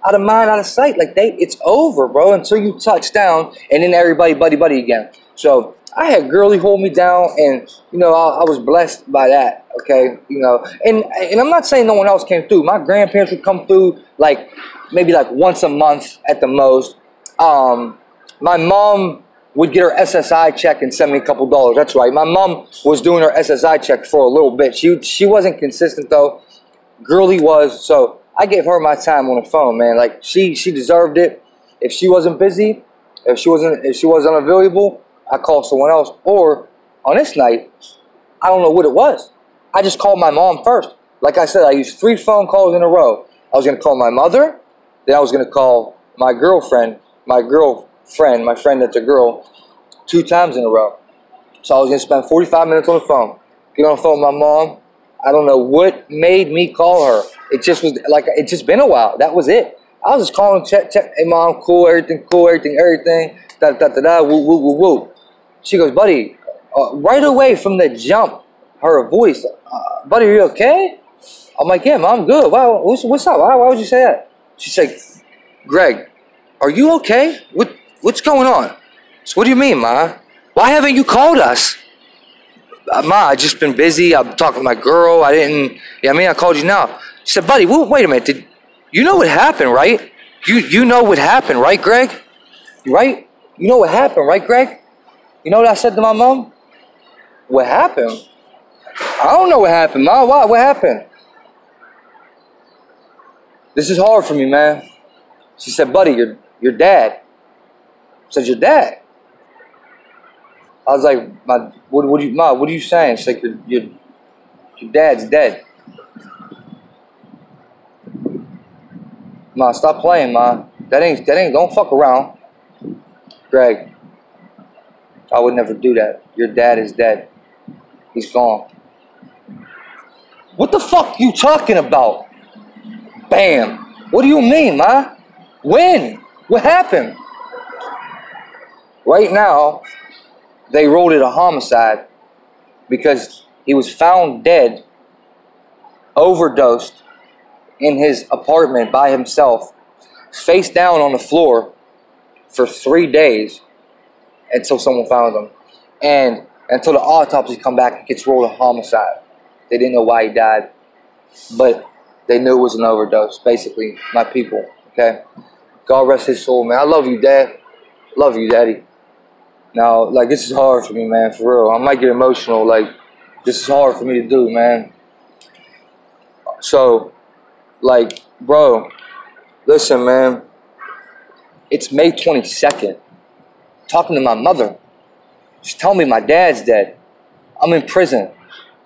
[SPEAKER 1] Out of mind, out of sight. Like, it's over, bro, until you touch down, and then everybody buddy again. So I had girlie hold me down, and, you know, I was blessed by that, okay? You know, and I'm not saying no one else came through. My grandparents would come through, like, maybe like once a month at the most. My mom would get her SSI check and send me a couple dollars. That's right. My mom was doing her SSI check for a little bit. She wasn't consistent, though. Girlie was, so I gave her my time on the phone, man. Like, she deserved it. If she wasn't busy, if she was unavailable, I called someone else. Or on this night, I don't know what it was. I just called my mom first. Like I said, I used 3 phone calls in a row. I was going to call my mother, then I was going to call my girlfriend, my friend that's a girl, 2 times in a row. So I was going to spend 45 minutes on the phone. Get on the phone with my mom. I don't know what made me call her. It just was like, it's just been a while. That was it. I was just calling, check, hey mom, cool, everything, woo. She goes, buddy, right away from the jump, her voice, buddy, are you okay? I'm like, yeah, Mom, I'm good. Wow, what's up? Why would you say that? She said, Greg, are you okay? What's going on? So what do you mean, Ma? Why haven't you called us? Ma, I just been busy. I'm talking to my girl. I didn't. Yeah, I mean, I called you now. She said, buddy, wait a minute. You know what happened, right? You know what happened, right, Greg? Right? You know what happened, right, Greg? You know what I said to my mom? What happened? I don't know what happened, Ma. What happened? This is hard for me, man. She said, buddy, your dad. I said, your dad? I was like, Ma, what are you saying? She's like, your dad's dead. Ma, stop playing, Ma. That ain't, don't fuck around. Greg, I would never do that. Your dad is dead. He's gone. What the fuck you talking about? Bam. What do you mean, Ma? When? What happened? Right now, they ruled it a homicide because he was found dead, overdosed, in his apartment by himself, face down on the floor for 3 days until someone found him. And until the autopsy come back, it gets ruled a homicide. They didn't know why he died, but they knew it was an overdose, basically, my people, okay? God rest his soul, man. I love you, Dad. Love you, Daddy. Now, like, this is hard for me, man, for real. I might get emotional. Like, this is hard for me to do, man. So, like, bro, listen, man. It's May 22nd. Talking to my mother. She's telling me my dad's dead. I'm in prison.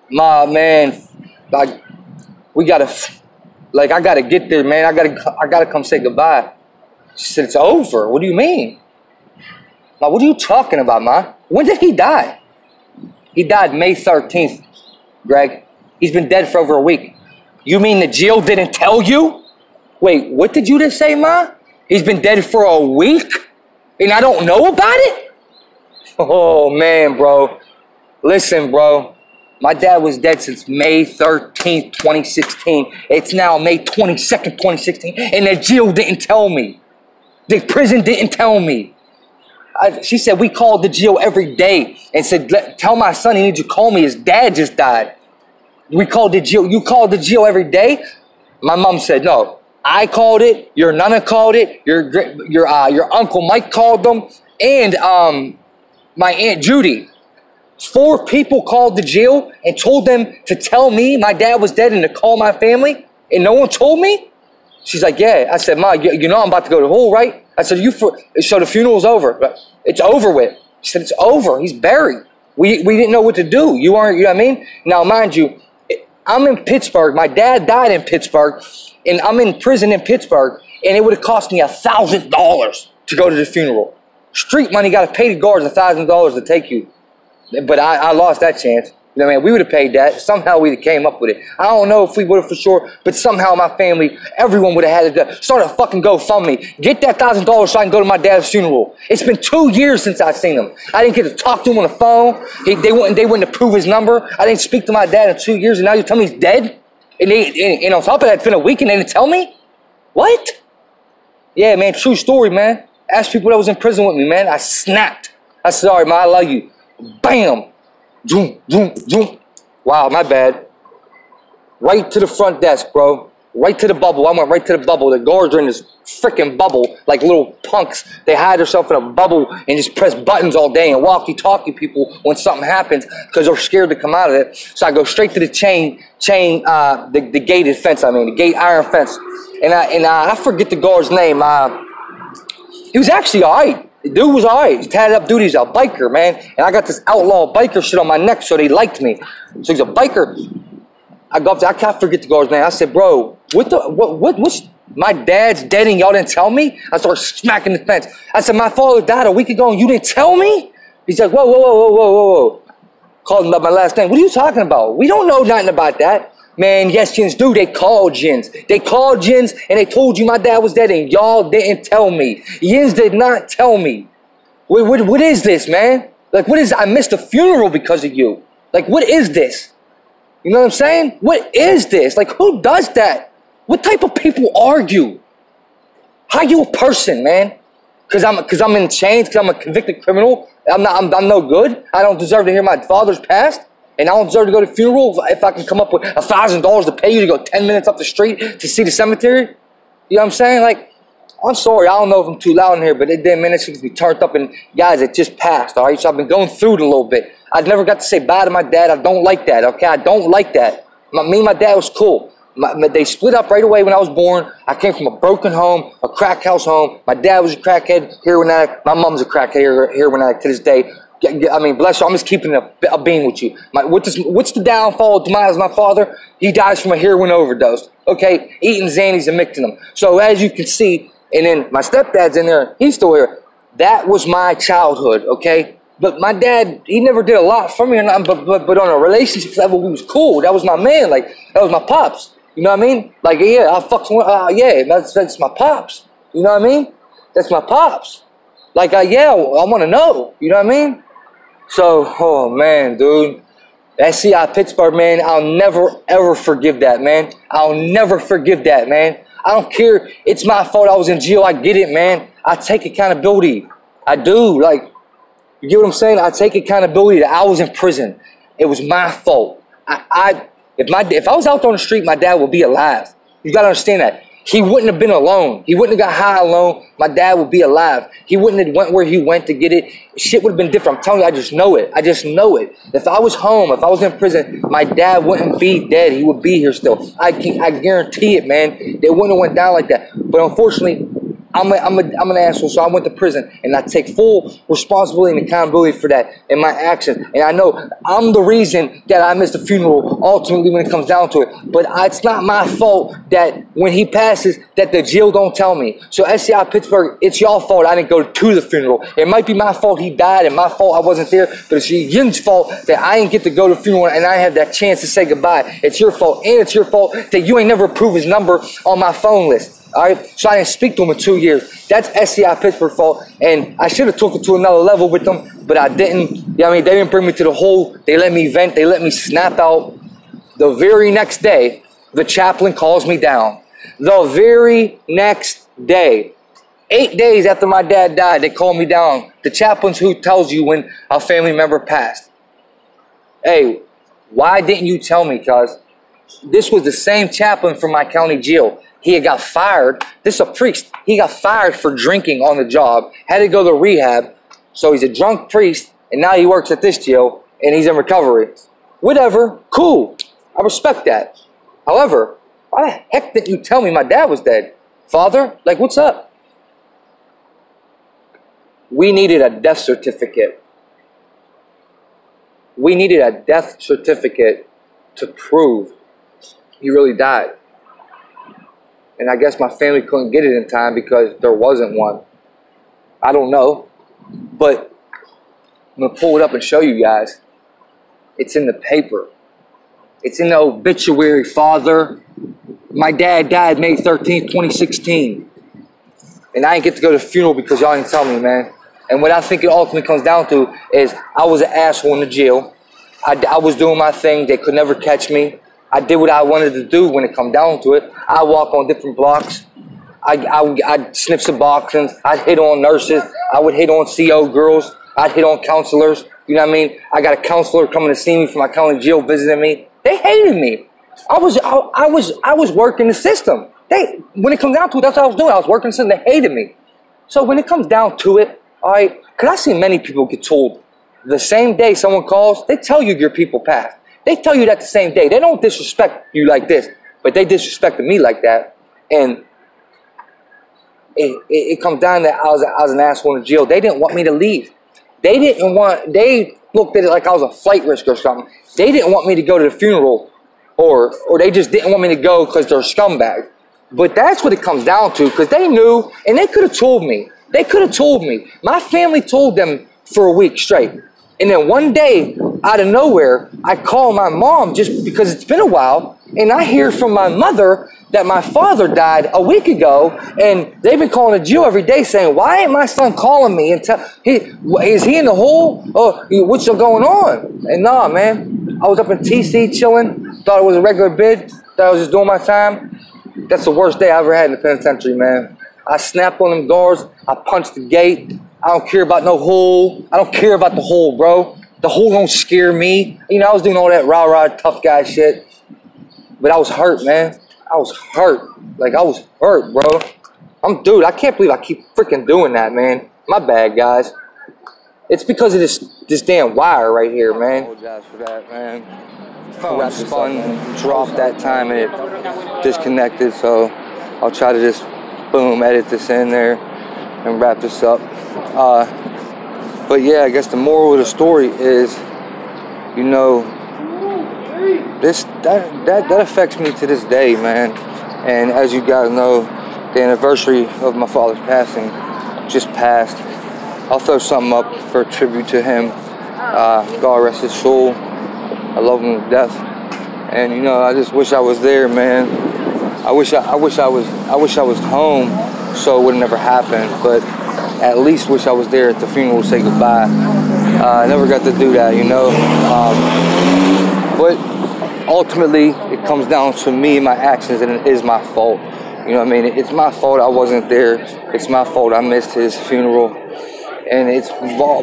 [SPEAKER 1] Man, like, we gotta, like, I gotta get there, man. I gotta come say goodbye. She said, it's over. What do you mean? Ma, what are you talking about, Ma? When did he die? He died May 13th, Greg. He's been dead for over a week. You mean the jail didn't tell you? Wait, what did you just say, Ma? He's been dead for a week? And I don't know about it? Oh, man, bro. Listen, bro. My dad was dead since May 13th, 2016. It's now May 22nd, 2016. And the jail didn't tell me. The prison didn't tell me. She said, we called the jail every day and said, tell my son he needs to call me. His dad just died. We called the jail. You called the jail every day? My mom said, no. I called it. Your nana called it. Your Uncle Mike called them. And my Aunt Judy. 4 people called the jail and told them to tell me my dad was dead and to call my family. And no one told me? She's like, yeah. I said, Ma, you know I'm about to go to the hole, right? I said, so the funeral's over. It's over with. She said, it's over. He's buried. We didn't know what to do. You know what I mean? Now, mind you, I'm in Pittsburgh. My dad died in Pittsburgh, and I'm in prison in Pittsburgh, and it would have cost me $1,000 to go to the funeral. Street money, got to pay the guards $1,000 to take you. But I lost that chance. You know what I mean? We would have paid that. Somehow we came up with it. I don't know if we would have for sure, but somehow my family, everyone would have had to start a fucking GoFundMe. Get that $1,000 so I can go to my dad's funeral. It's been 2 years since I've seen him. I didn't get to talk to him on the phone. They wouldn't approve his number. I didn't speak to my dad in 2 years, and now you tell me he's dead? And on top of that, it's been a week and they didn't tell me? What? Yeah, man, true story, man. Ask people that was in prison with me, man. I snapped. I said, all right, man, I love you. Bam. Zoom, zoom, zoom. Wow, my bad. Right to the front desk, bro. Right to the bubble. I went right to the bubble. The guards are in this freaking bubble like little punks. They hide themselves in a bubble and just press buttons all day and walkie-talkie people when something happens because they're scared to come out of it. So I go straight to the the gated fence, the gate iron fence. And I forget the guard's name. He was actually all right. The dude was all right. He's tatted up dude. He's a biker, man. And I got this outlaw biker shit on my neck, so they liked me. So he's a biker. I go up there. I can't forget the guard's name. I said, bro, what's my dad's dead and y'all didn't tell me? I started smacking the fence. I said, my father died a week ago and you didn't tell me? He's like, whoa. Called him by my last name. What are you talking about? We don't know nothing about that. Man, yes, Jins do. They called Jins. They called Jins and they told you my dad was dead and y'all didn't tell me. Jins did not tell me. What is this, man? Like, what is, I missed a funeral because of you. Like, what is this? You know what I'm saying? What is this? Like, who does that? What type of people are you? How you a person, man? Because I'm in chains, because I'm a convicted criminal. I'm no good. I don't deserve to hear my father's past. And I don't deserve to go to the funeral if I can come up with $1,000 to pay you to go 10 minutes up the street to see the cemetery. You know what I'm saying? Like, I'm sorry, I don't know if I'm too loud in here, but it didn't manage to be turned up. And guys, it just passed, all right? So I've been going through it a little bit. I never got to say bye to my dad. I don't like that, okay? I don't like that. Me and my dad was cool. They split up right away when I was born. I came from a broken home, a crack house home. My dad was a crackhead, heroin addict. My mom's a crackhead, heroin addict to this day. I mean, bless you, I'm just keeping a being with you. What's the downfall of demise of my father? He dies from a heroin overdose, okay? Eating Xannies and mixing them. So as you can see, and then my stepdad's in there, he's still here. That was my childhood, okay? But my dad, he never did a lot for me, but on a relationship level, we was cool. That was my man, like, that was my pops. You know what I mean? Like, yeah, yeah, that's my pops. You know what I mean? That's my pops. Like, yeah, I want to know. You know what I mean? So, oh, man, dude. SCI Pittsburgh, man, I'll never, ever forgive that, man. I'll never forgive that, man. I don't care. It's my fault I was in jail. I get it, man. I take accountability. I do. Like, you get what I'm saying? I take accountability that I was in prison. It was my fault. If I was out on the street, my dad would be alive. You got to understand that. He wouldn't have been alone. He wouldn't have got high alone. My dad would be alive. He wouldn't have went where he went to get it. Shit would have been different. I'm telling you, I just know it. I just know it. If I was home, if I was in prison, my dad wouldn't be dead. He would be here still. I guarantee it, man. It wouldn't have went down like that. But unfortunately, I'm an asshole, so I went to prison, and I take full responsibility and accountability for that in my actions. And I know I'm the reason that I missed the funeral, ultimately, when it comes down to it. But it's not my fault that when he passes, that the jail don't tell me. So SCI Pittsburgh, it's y'all fault I didn't go to the funeral. It might be my fault he died, and my fault I wasn't there, but it's Yin's fault that I didn't get to go to the funeral, and I have that chance to say goodbye. It's your fault, and it's your fault that you ain't never approved his number on my phone list. All right, so I didn't speak to him in 2 years. That's SCI Pittsburgh's fault, and I should have took it to another level with them, but I didn't. You know what I mean? They didn't bring me to the hole. They let me vent. They let me snap out. The very next day, the chaplain calls me down. The very next day, 8 days after my dad died, they called me down. The chaplain's who tells you when a family member passed. Hey, why didn't you tell me, cuz? This was the same chaplain from my county jail. He had got fired. This is a priest. He got fired for drinking on the job. Had to go to rehab. So he's a drunk priest, and now he works at this jail, and he's in recovery. Whatever. Cool. I respect that. However, why the heck didn't you tell me my dad was dead? Father, like, what's up? We needed a death certificate. We needed a death certificate to prove he really died. And I guess my family couldn't get it in time because there wasn't one. I don't know. But I'm going to pull it up and show you guys. It's in the paper. It's in the obituary, Father. My dad died May 13th, 2016. And I didn't get to go to the funeral because y'all didn't tell me, man. And what I think it ultimately comes down to is I was an asshole in the jail. I was doing my thing. They could never catch me. I did what I wanted to do when it come down to it. I walk on different blocks. I'd sniff Suboxones. I'd hit on nurses. I would hit on CO girls. I'd hit on counselors. You know what I mean? I got a counselor coming to see me from my county jail visiting me. They hated me. I was working the system. When it comes down to it, that's what I was doing. I was working the system. They hated me. So when it comes down to it, all right, because I see many people get told the same day someone calls, they tell you your people passed. They tell you that the same day. They don't disrespect you like this, but they disrespected me like that. And it comes down that I was an asshole in jail. They didn't want me to leave. They looked at it like I was a flight risk or something. They didn't want me to go to the funeral, or they just didn't want me to go because they're scumbags. But that's what it comes down to, because they knew, and they could have told me. They could have told me. My family told them for a week straight. And then one day, out of nowhere, I call my mom just because it's been a while, and I hear from my mother that my father died a week ago, and they've been calling the jail every day saying, why ain't my son calling me and is he in the hole? Oh, what's going on? And nah, man, I was up in TC chilling, thought it was a regular bid, thought I was just doing my time. That's the worst day I ever had in the penitentiary, man. I snapped on them guards, I punched the gate. I don't care about no hole. I don't care about the hole, bro. The hole don't scare me. You know, I was doing all that rah-rah tough guy shit. But I was hurt, man. I was hurt. Like, I was hurt, bro. Dude, I can't believe I keep freaking doing that, man. My bad, guys. It's because of this damn wire right here, man. I apologize for that, man. Phone spun, dropped that time, and it disconnected. So I'll try to just, boom, edit this in there and wrap this up. But yeah, I guess the moral of the story is, you know, that affects me to this day, man. And as you guys know, the anniversary of my father's passing just passed. I'll throw something up for a tribute to him. God rest his soul. I love him to death. And you know, I just wish I was there, man. I wish I was home, so it would have never happened. But at least wish I was there at the funeral to say goodbye. I never got to do that, you know. But ultimately, it comes down to me, my actions, and it is my fault. You know what I mean? It's my fault I wasn't there. It's my fault I missed his funeral. And it's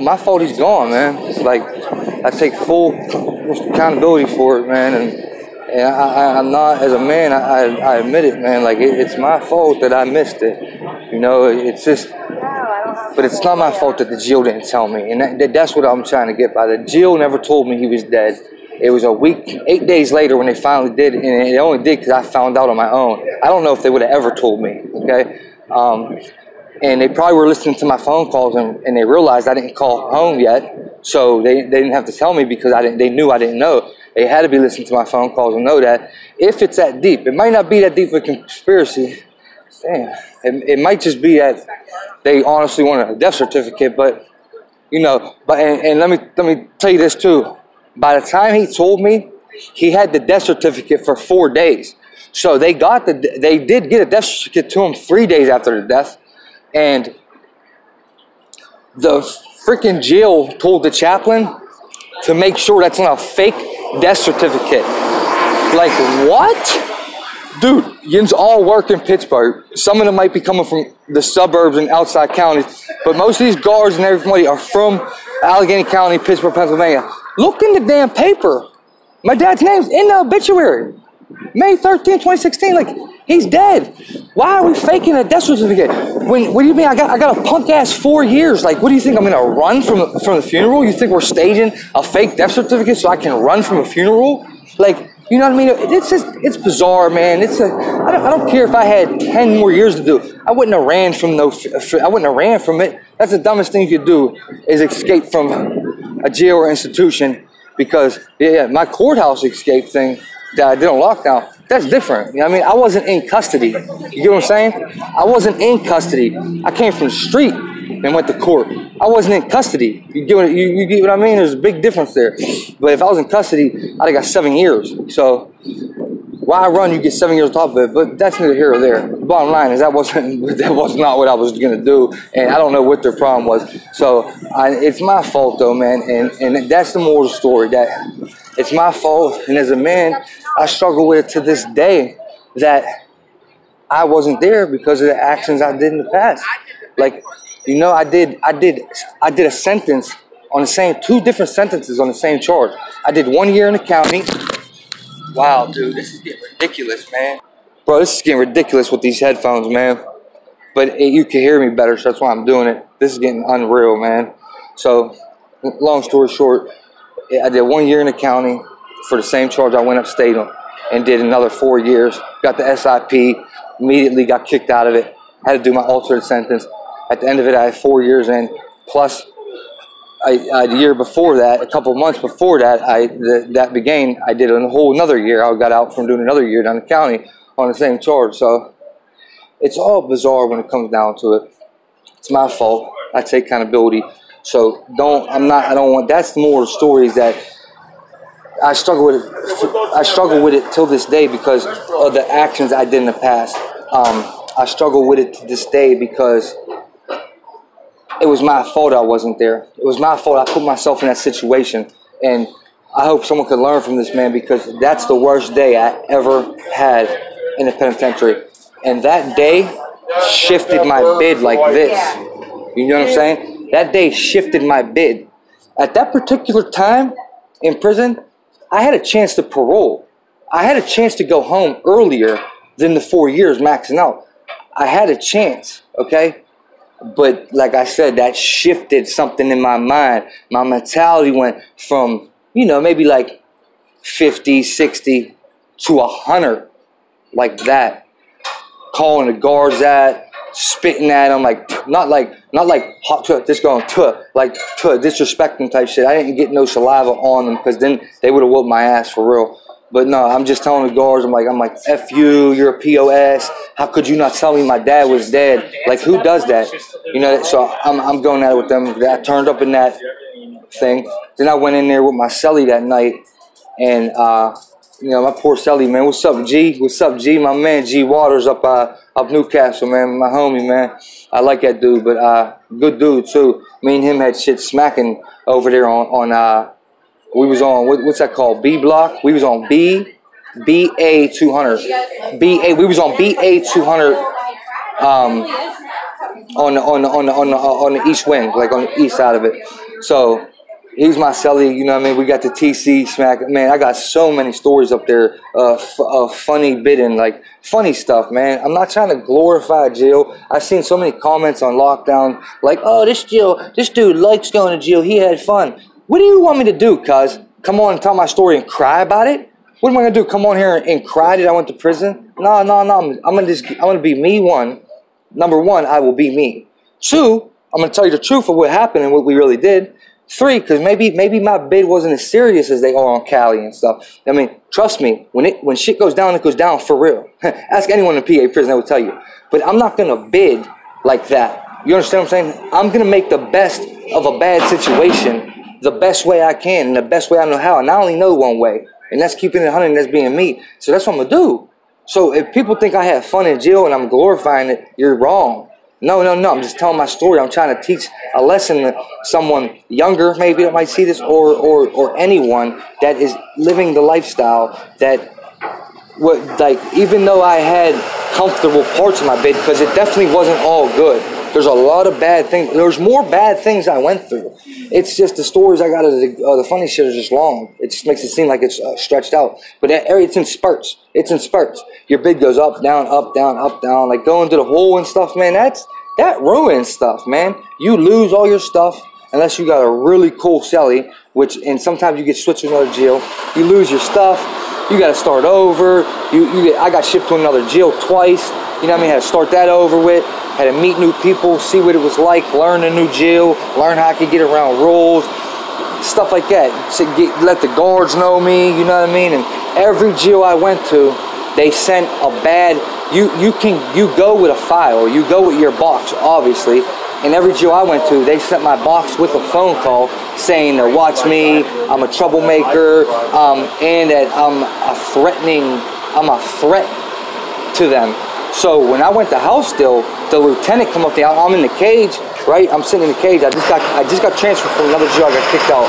[SPEAKER 1] my fault he's gone, man. It's like, I take full accountability for it, man. And I'm not, as a man, I admit it, man. Like, it's my fault that I missed it. You know, it's just, but it's not my fault that the jail didn't tell me. And that's what I'm trying to get by. The jail never told me he was dead. It was a week, 8 days later when they finally did it. And they only did because I found out on my own. I don't know if they would have ever told me, okay? And they probably were listening to my phone calls and they realized I didn't call home yet. So they didn't have to tell me because they knew I didn't know. They had to be listening to my phone calls and know that if it's that deep, it might not be that deep of a conspiracy. Damn, it might just be that they honestly wanted a death certificate, but you know, and let me tell you this too. By the time he told me, he had the death certificate for 4 days. So they did get a death certificate to him 3 days after the death, and the freaking jail told the chaplain to make sure that's not a fake death certificate. Like, what? Dude, yins all work in Pittsburgh. Some of them might be coming from the suburbs and outside counties, but most of these guards and everybody are from Allegheny County, Pittsburgh, Pennsylvania. Look in the damn paper. My dad's name's in the obituary. May 13, 2016, like, he's dead. Why are we faking a death certificate? What do you mean? I got a punk ass 4 years. Like, what do you think? I'm gonna run from the funeral? You think we're staging a fake death certificate so I can run from a funeral? Like, you know what I mean? It's bizarre, man. I don't care if I had 10 more years to do. I wouldn't have ran from it. That's the dumbest thing you could do, is escape from a jail or institution, because yeah, my courthouse escape thing that I did on lockdown, that's different. You know what I mean? I wasn't in custody. You get what I'm saying? I wasn't in custody. I came from the street and went to court. I wasn't in custody. You get what I mean? There's a big difference there. But if I was in custody, I'd have got 7 years. So why run? You get 7 years on top of it. But that's neither here or there. The bottom line is that was not what I was gonna do, and I don't know what their problem was. So it's my fault though, man. And that's the moral of the story. That it's my fault. And as a man, I struggle with it to this day, that I wasn't there because of the actions I did in the past. Like, you know, I did a sentence on the same, 2 different sentences on the same charge. I did 1 year in the county. Wow, dude, this is getting ridiculous, man. Bro, this is getting ridiculous with these headphones, man. But you can hear me better, so that's why I'm doing it. This is getting unreal, man. So, long story short, I did 1 year in the county for the same charge I went upstate on, and did another 4 years. Got the SIP, immediately got kicked out of it. Had to do my alternate sentence. At the end of it, I had 4 years in, plus a year before that, a couple months before that, I did a whole another year. I got out from doing another year down the county on the same charge. So it's all bizarre when it comes down to it. It's my fault. I take accountability. So that's the more stories that I struggle with it. I struggle with it till this day because of the actions I did in the past. I struggle with it to this day because it was my fault I wasn't there. It was my fault I put myself in that situation. And I hope someone could learn from this, man, because that's the worst day I ever had in the penitentiary. And that day shifted my bid like this. You know what I'm saying? That day shifted my bid. At that particular time in prison, I had a chance to parole. I had a chance to go home earlier than the 4 years maxing out. I had a chance, okay? But like I said, that shifted something in my mind. My mentality went from, you know, maybe like 50, 60 to 100, like that. Calling the guards at, spitting at them, like not like hot just going like disrespecting type shit. I didn't get no saliva on them because then they would have whooped my ass for real. But no, I'm just telling the guards, I'm like, F you, you're a POS. How could you not tell me my dad was dead? Like, who does that? You know, so I'm going at it with them. I turned up in that thing. Then I went in there with my celly that night. And, you know, my poor celly, man. What's up, G? What's up, G? My man, G Waters up Newcastle, man. My homie, man. I like that dude, but good dude, too. Me and him had shit smacking over there on we was on, what's that called? B block? We was on BA 200. We was on BA 200 on the east wing, like on the east side of it. So he's my celly, you know what I mean? We got the TC smack. Man, I got so many stories up there of funny bidding, like funny stuff, man. I'm not trying to glorify jail. I've seen so many comments on lockdown, like, oh, this dude likes going to jail. He had fun. What do you want me to do, cuz? Come on and tell my story and cry about it? What am I going to do? Come on here and cry that I went to prison? No. I'm going to be me, one. Number one, I will be me. Two, I'm going to tell you the truth of what happened and what we really did. Three, because maybe my bid wasn't as serious as they are on Cali and stuff. I mean, trust me, when shit goes down, it goes down for real. Ask anyone in PA prison, they will tell you. But I'm not going to bid like that. You understand what I'm saying? I'm going to make the best of a bad situation the best way I can and the best way I know how. And I only know one way, and that's keeping it 100, and that's being me. So that's what I'm going to do. So if people think I have fun in jail and I'm glorifying it, you're wrong. No. I'm just telling my story. I'm trying to teach a lesson to someone younger maybe that might see this, or anyone that is living the lifestyle that, even though I had comfortable parts of my bid, because it definitely wasn't all good. There's a lot of bad things. There's more bad things I went through. It's just the stories I got of the funny shit are just long. It just makes it seem like it's stretched out. But it's in spurts. It's in spurts. Your bid goes up, down, up, down, up, down. Like going to the hole and stuff, man. That ruins stuff, man. You lose all your stuff unless you got a really cool celly, and sometimes you get switched to another jail. You lose your stuff. You got to start over. I got shipped to another jail twice. You know what I mean? Had to start that over with. Had to meet new people, see what it was like, learn a new jail, learn how I could get around rules, stuff like that. Let the guards know me, you know what I mean? And every jail I went to, they sent a bad. You go with a file. You go with your box, obviously. And every jail I went to, they sent my box with a phone call saying to watch me, I'm a troublemaker, and that I'm a threat to them. So when I went to house still, the lieutenant come up there. I'm in the cage, right? I'm sitting in the cage. I just got transferred from another jail. I got kicked out.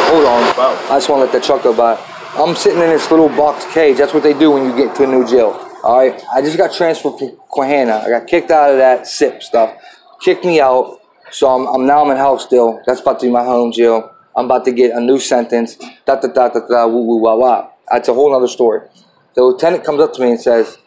[SPEAKER 1] Hold on. I just want to let that truck go by. I'm sitting in this little box cage. That's what they do when you get to a new jail. All right. I just got transferred from Quahana. I got kicked out of that SIP stuff. Kicked me out. So I'm now in house still. That's about to be my home jail. I'm about to get a new sentence. Woo woo wah wah. That's a whole other story. The lieutenant comes up to me and says,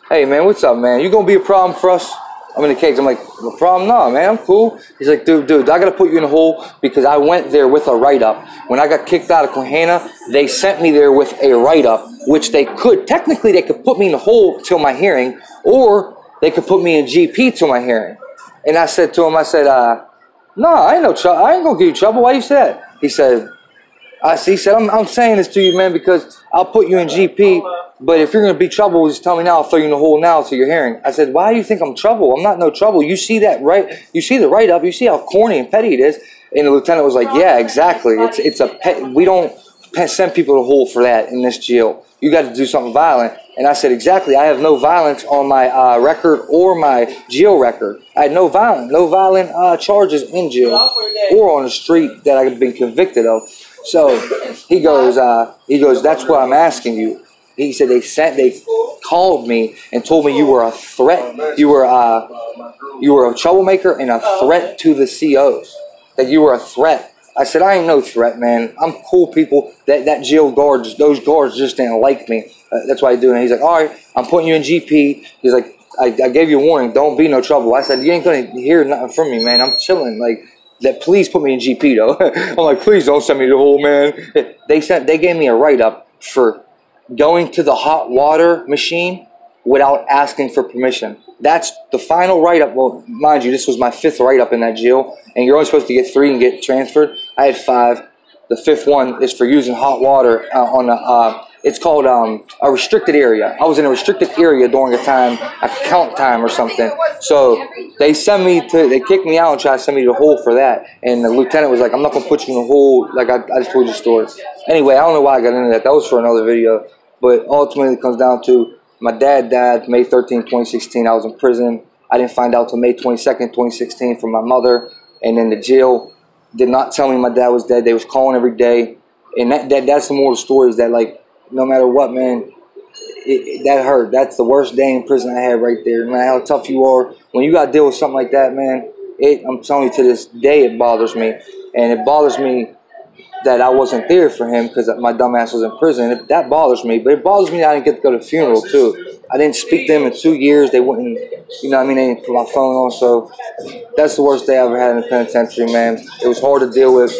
[SPEAKER 1] hey, man, what's up, man? You gonna be a problem for us? I'm in the cage. I'm like, no problem? No, man, I'm cool. He's like, dude, I gotta put you in a hole because I went there with a write-up. When I got kicked out of Quahana, they sent me there with a write-up, which technically they could put me in the hole till my hearing, or they could put me in GP till my hearing. And I said to him, no, I ain't no trouble. I ain't gonna give you trouble. Why you say that? He said, I'm saying this to you, man, because I'll put you in GP. But if you're going to be trouble, just tell me now. I'll throw you in the hole now to your hearing. I said, why do you think I'm trouble? I'm not no trouble. You see that, right? You see the write-up. You see how corny and petty it is. And the lieutenant was like, yeah, exactly. It's a pet. We don't send people to the hole for that in this jail. You got to do something violent. And I said, exactly. I have no violence on my record or my jail record. I had no violent charges in jail or on the street that I've been convicted of. So he goes, that's what I'm asking you. He said they called me and told me you were a threat. You were a troublemaker and a threat to the COs. That you were a threat. I said, I ain't no threat, man. I'm cool people. That jail guards, those guards just didn't like me. That's why I do it. He's like, all right, I'm putting you in GP. He's like, I gave you a warning. Don't be no trouble. I said, you ain't going to hear nothing from me, man. I'm chilling. Like, that. Please put me in GP, though. I'm like, please don't send me to the hole, man. They gave me a write-up for going to the hot water machine without asking for permission. That's the final write-up. Well, mind you, this was my 5th write-up in that jail, and you're only supposed to get 3 and get transferred. I had 5. The 5th one is for using hot water on a, it's called a restricted area. I was in a restricted area during a count time or something. So they kicked me out and tried to send me to the hole for that. And the lieutenant was like, I'm not going to put you in the hole. Like, I just told you the story. Anyway, I don't know why I got into that. That was for another video. But ultimately it comes down to, my dad died May 13, 2016. I was in prison. I didn't find out till May 22nd, 2016 from my mother. And then the jail did not tell me my dad was dead. They was calling every day. And that's the moral of the story, is that, like, no matter what, man, that hurt. That's the worst day in prison I had right there. No matter how tough you are, when you got to deal with something like that, man, I'm telling you, to this day it bothers me. And it bothers me that I wasn't there for him because my dumb ass was in prison. That bothers me. But it bothers me that I didn't get to go to the funeral, too. I didn't speak to them in 2 years. They wouldn't, you know what I mean, they didn't put my phone on. So that's the worst day I ever had in the penitentiary, man. It was hard to deal with.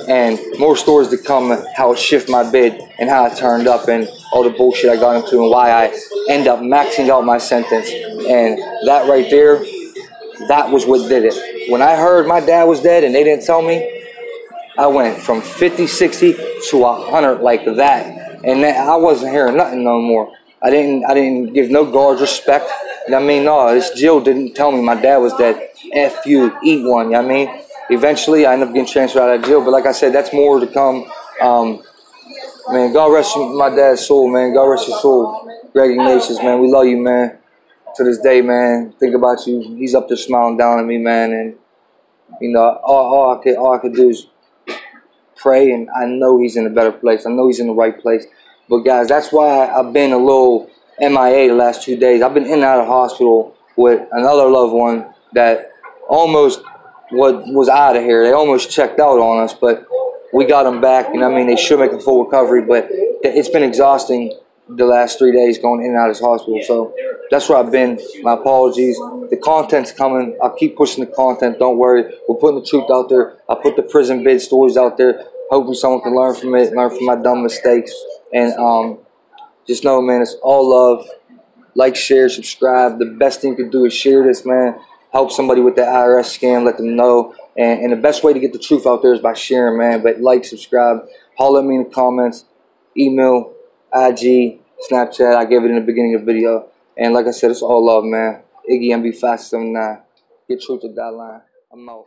[SPEAKER 1] And more stories to come, how it shifted my bid and how I turned up and all the bullshit I got into and why I end up maxing out my sentence. And that right there, that was what did it. When I heard my dad was dead and they didn't tell me, I went from 50, 60 to 100 like that. And then I wasn't hearing nothing no more. I didn't give no guards respect. You know what I mean? No, this jail didn't tell me my dad was dead. F you, eat one, you know what I mean? Eventually, I ended up getting transferred out of jail. But like I said, that's more to come. Man, God rest my dad's soul, man. God rest his soul. Greg Ignatius, man, we love you, man. To this day, man, think about you. He's up there smiling down at me, man. And, you know, all I could do is pray, and I know he's in a better place. I know he's in the right place. But guys, that's why I've been a little MIA the last 2 days. I've been in and out of the hospital with another loved one that almost was out of here. They almost checked out on us, but we got them back. You know what I mean? They should make a full recovery, but it's been exhausting the last 3 days going in and out of this hospital. So that's where I've been. My apologies. The content's coming. I'll keep pushing the content. Don't worry. We're putting the truth out there. I put the prison bid stories out there. Hoping someone can learn from it, learn from my dumb mistakes. And just know, man, it's all love. Like, share, subscribe. The best thing you can do is share this, man. Help somebody with the IRS scam. Let them know. And the best way to get the truth out there is by sharing, man. But like, subscribe. Holler at me in the comments. Email, IG, Snapchat. I gave it in the beginning of the video. And like I said, it's all love, man. Iggy MB 579. Get truth to that line. I'm out.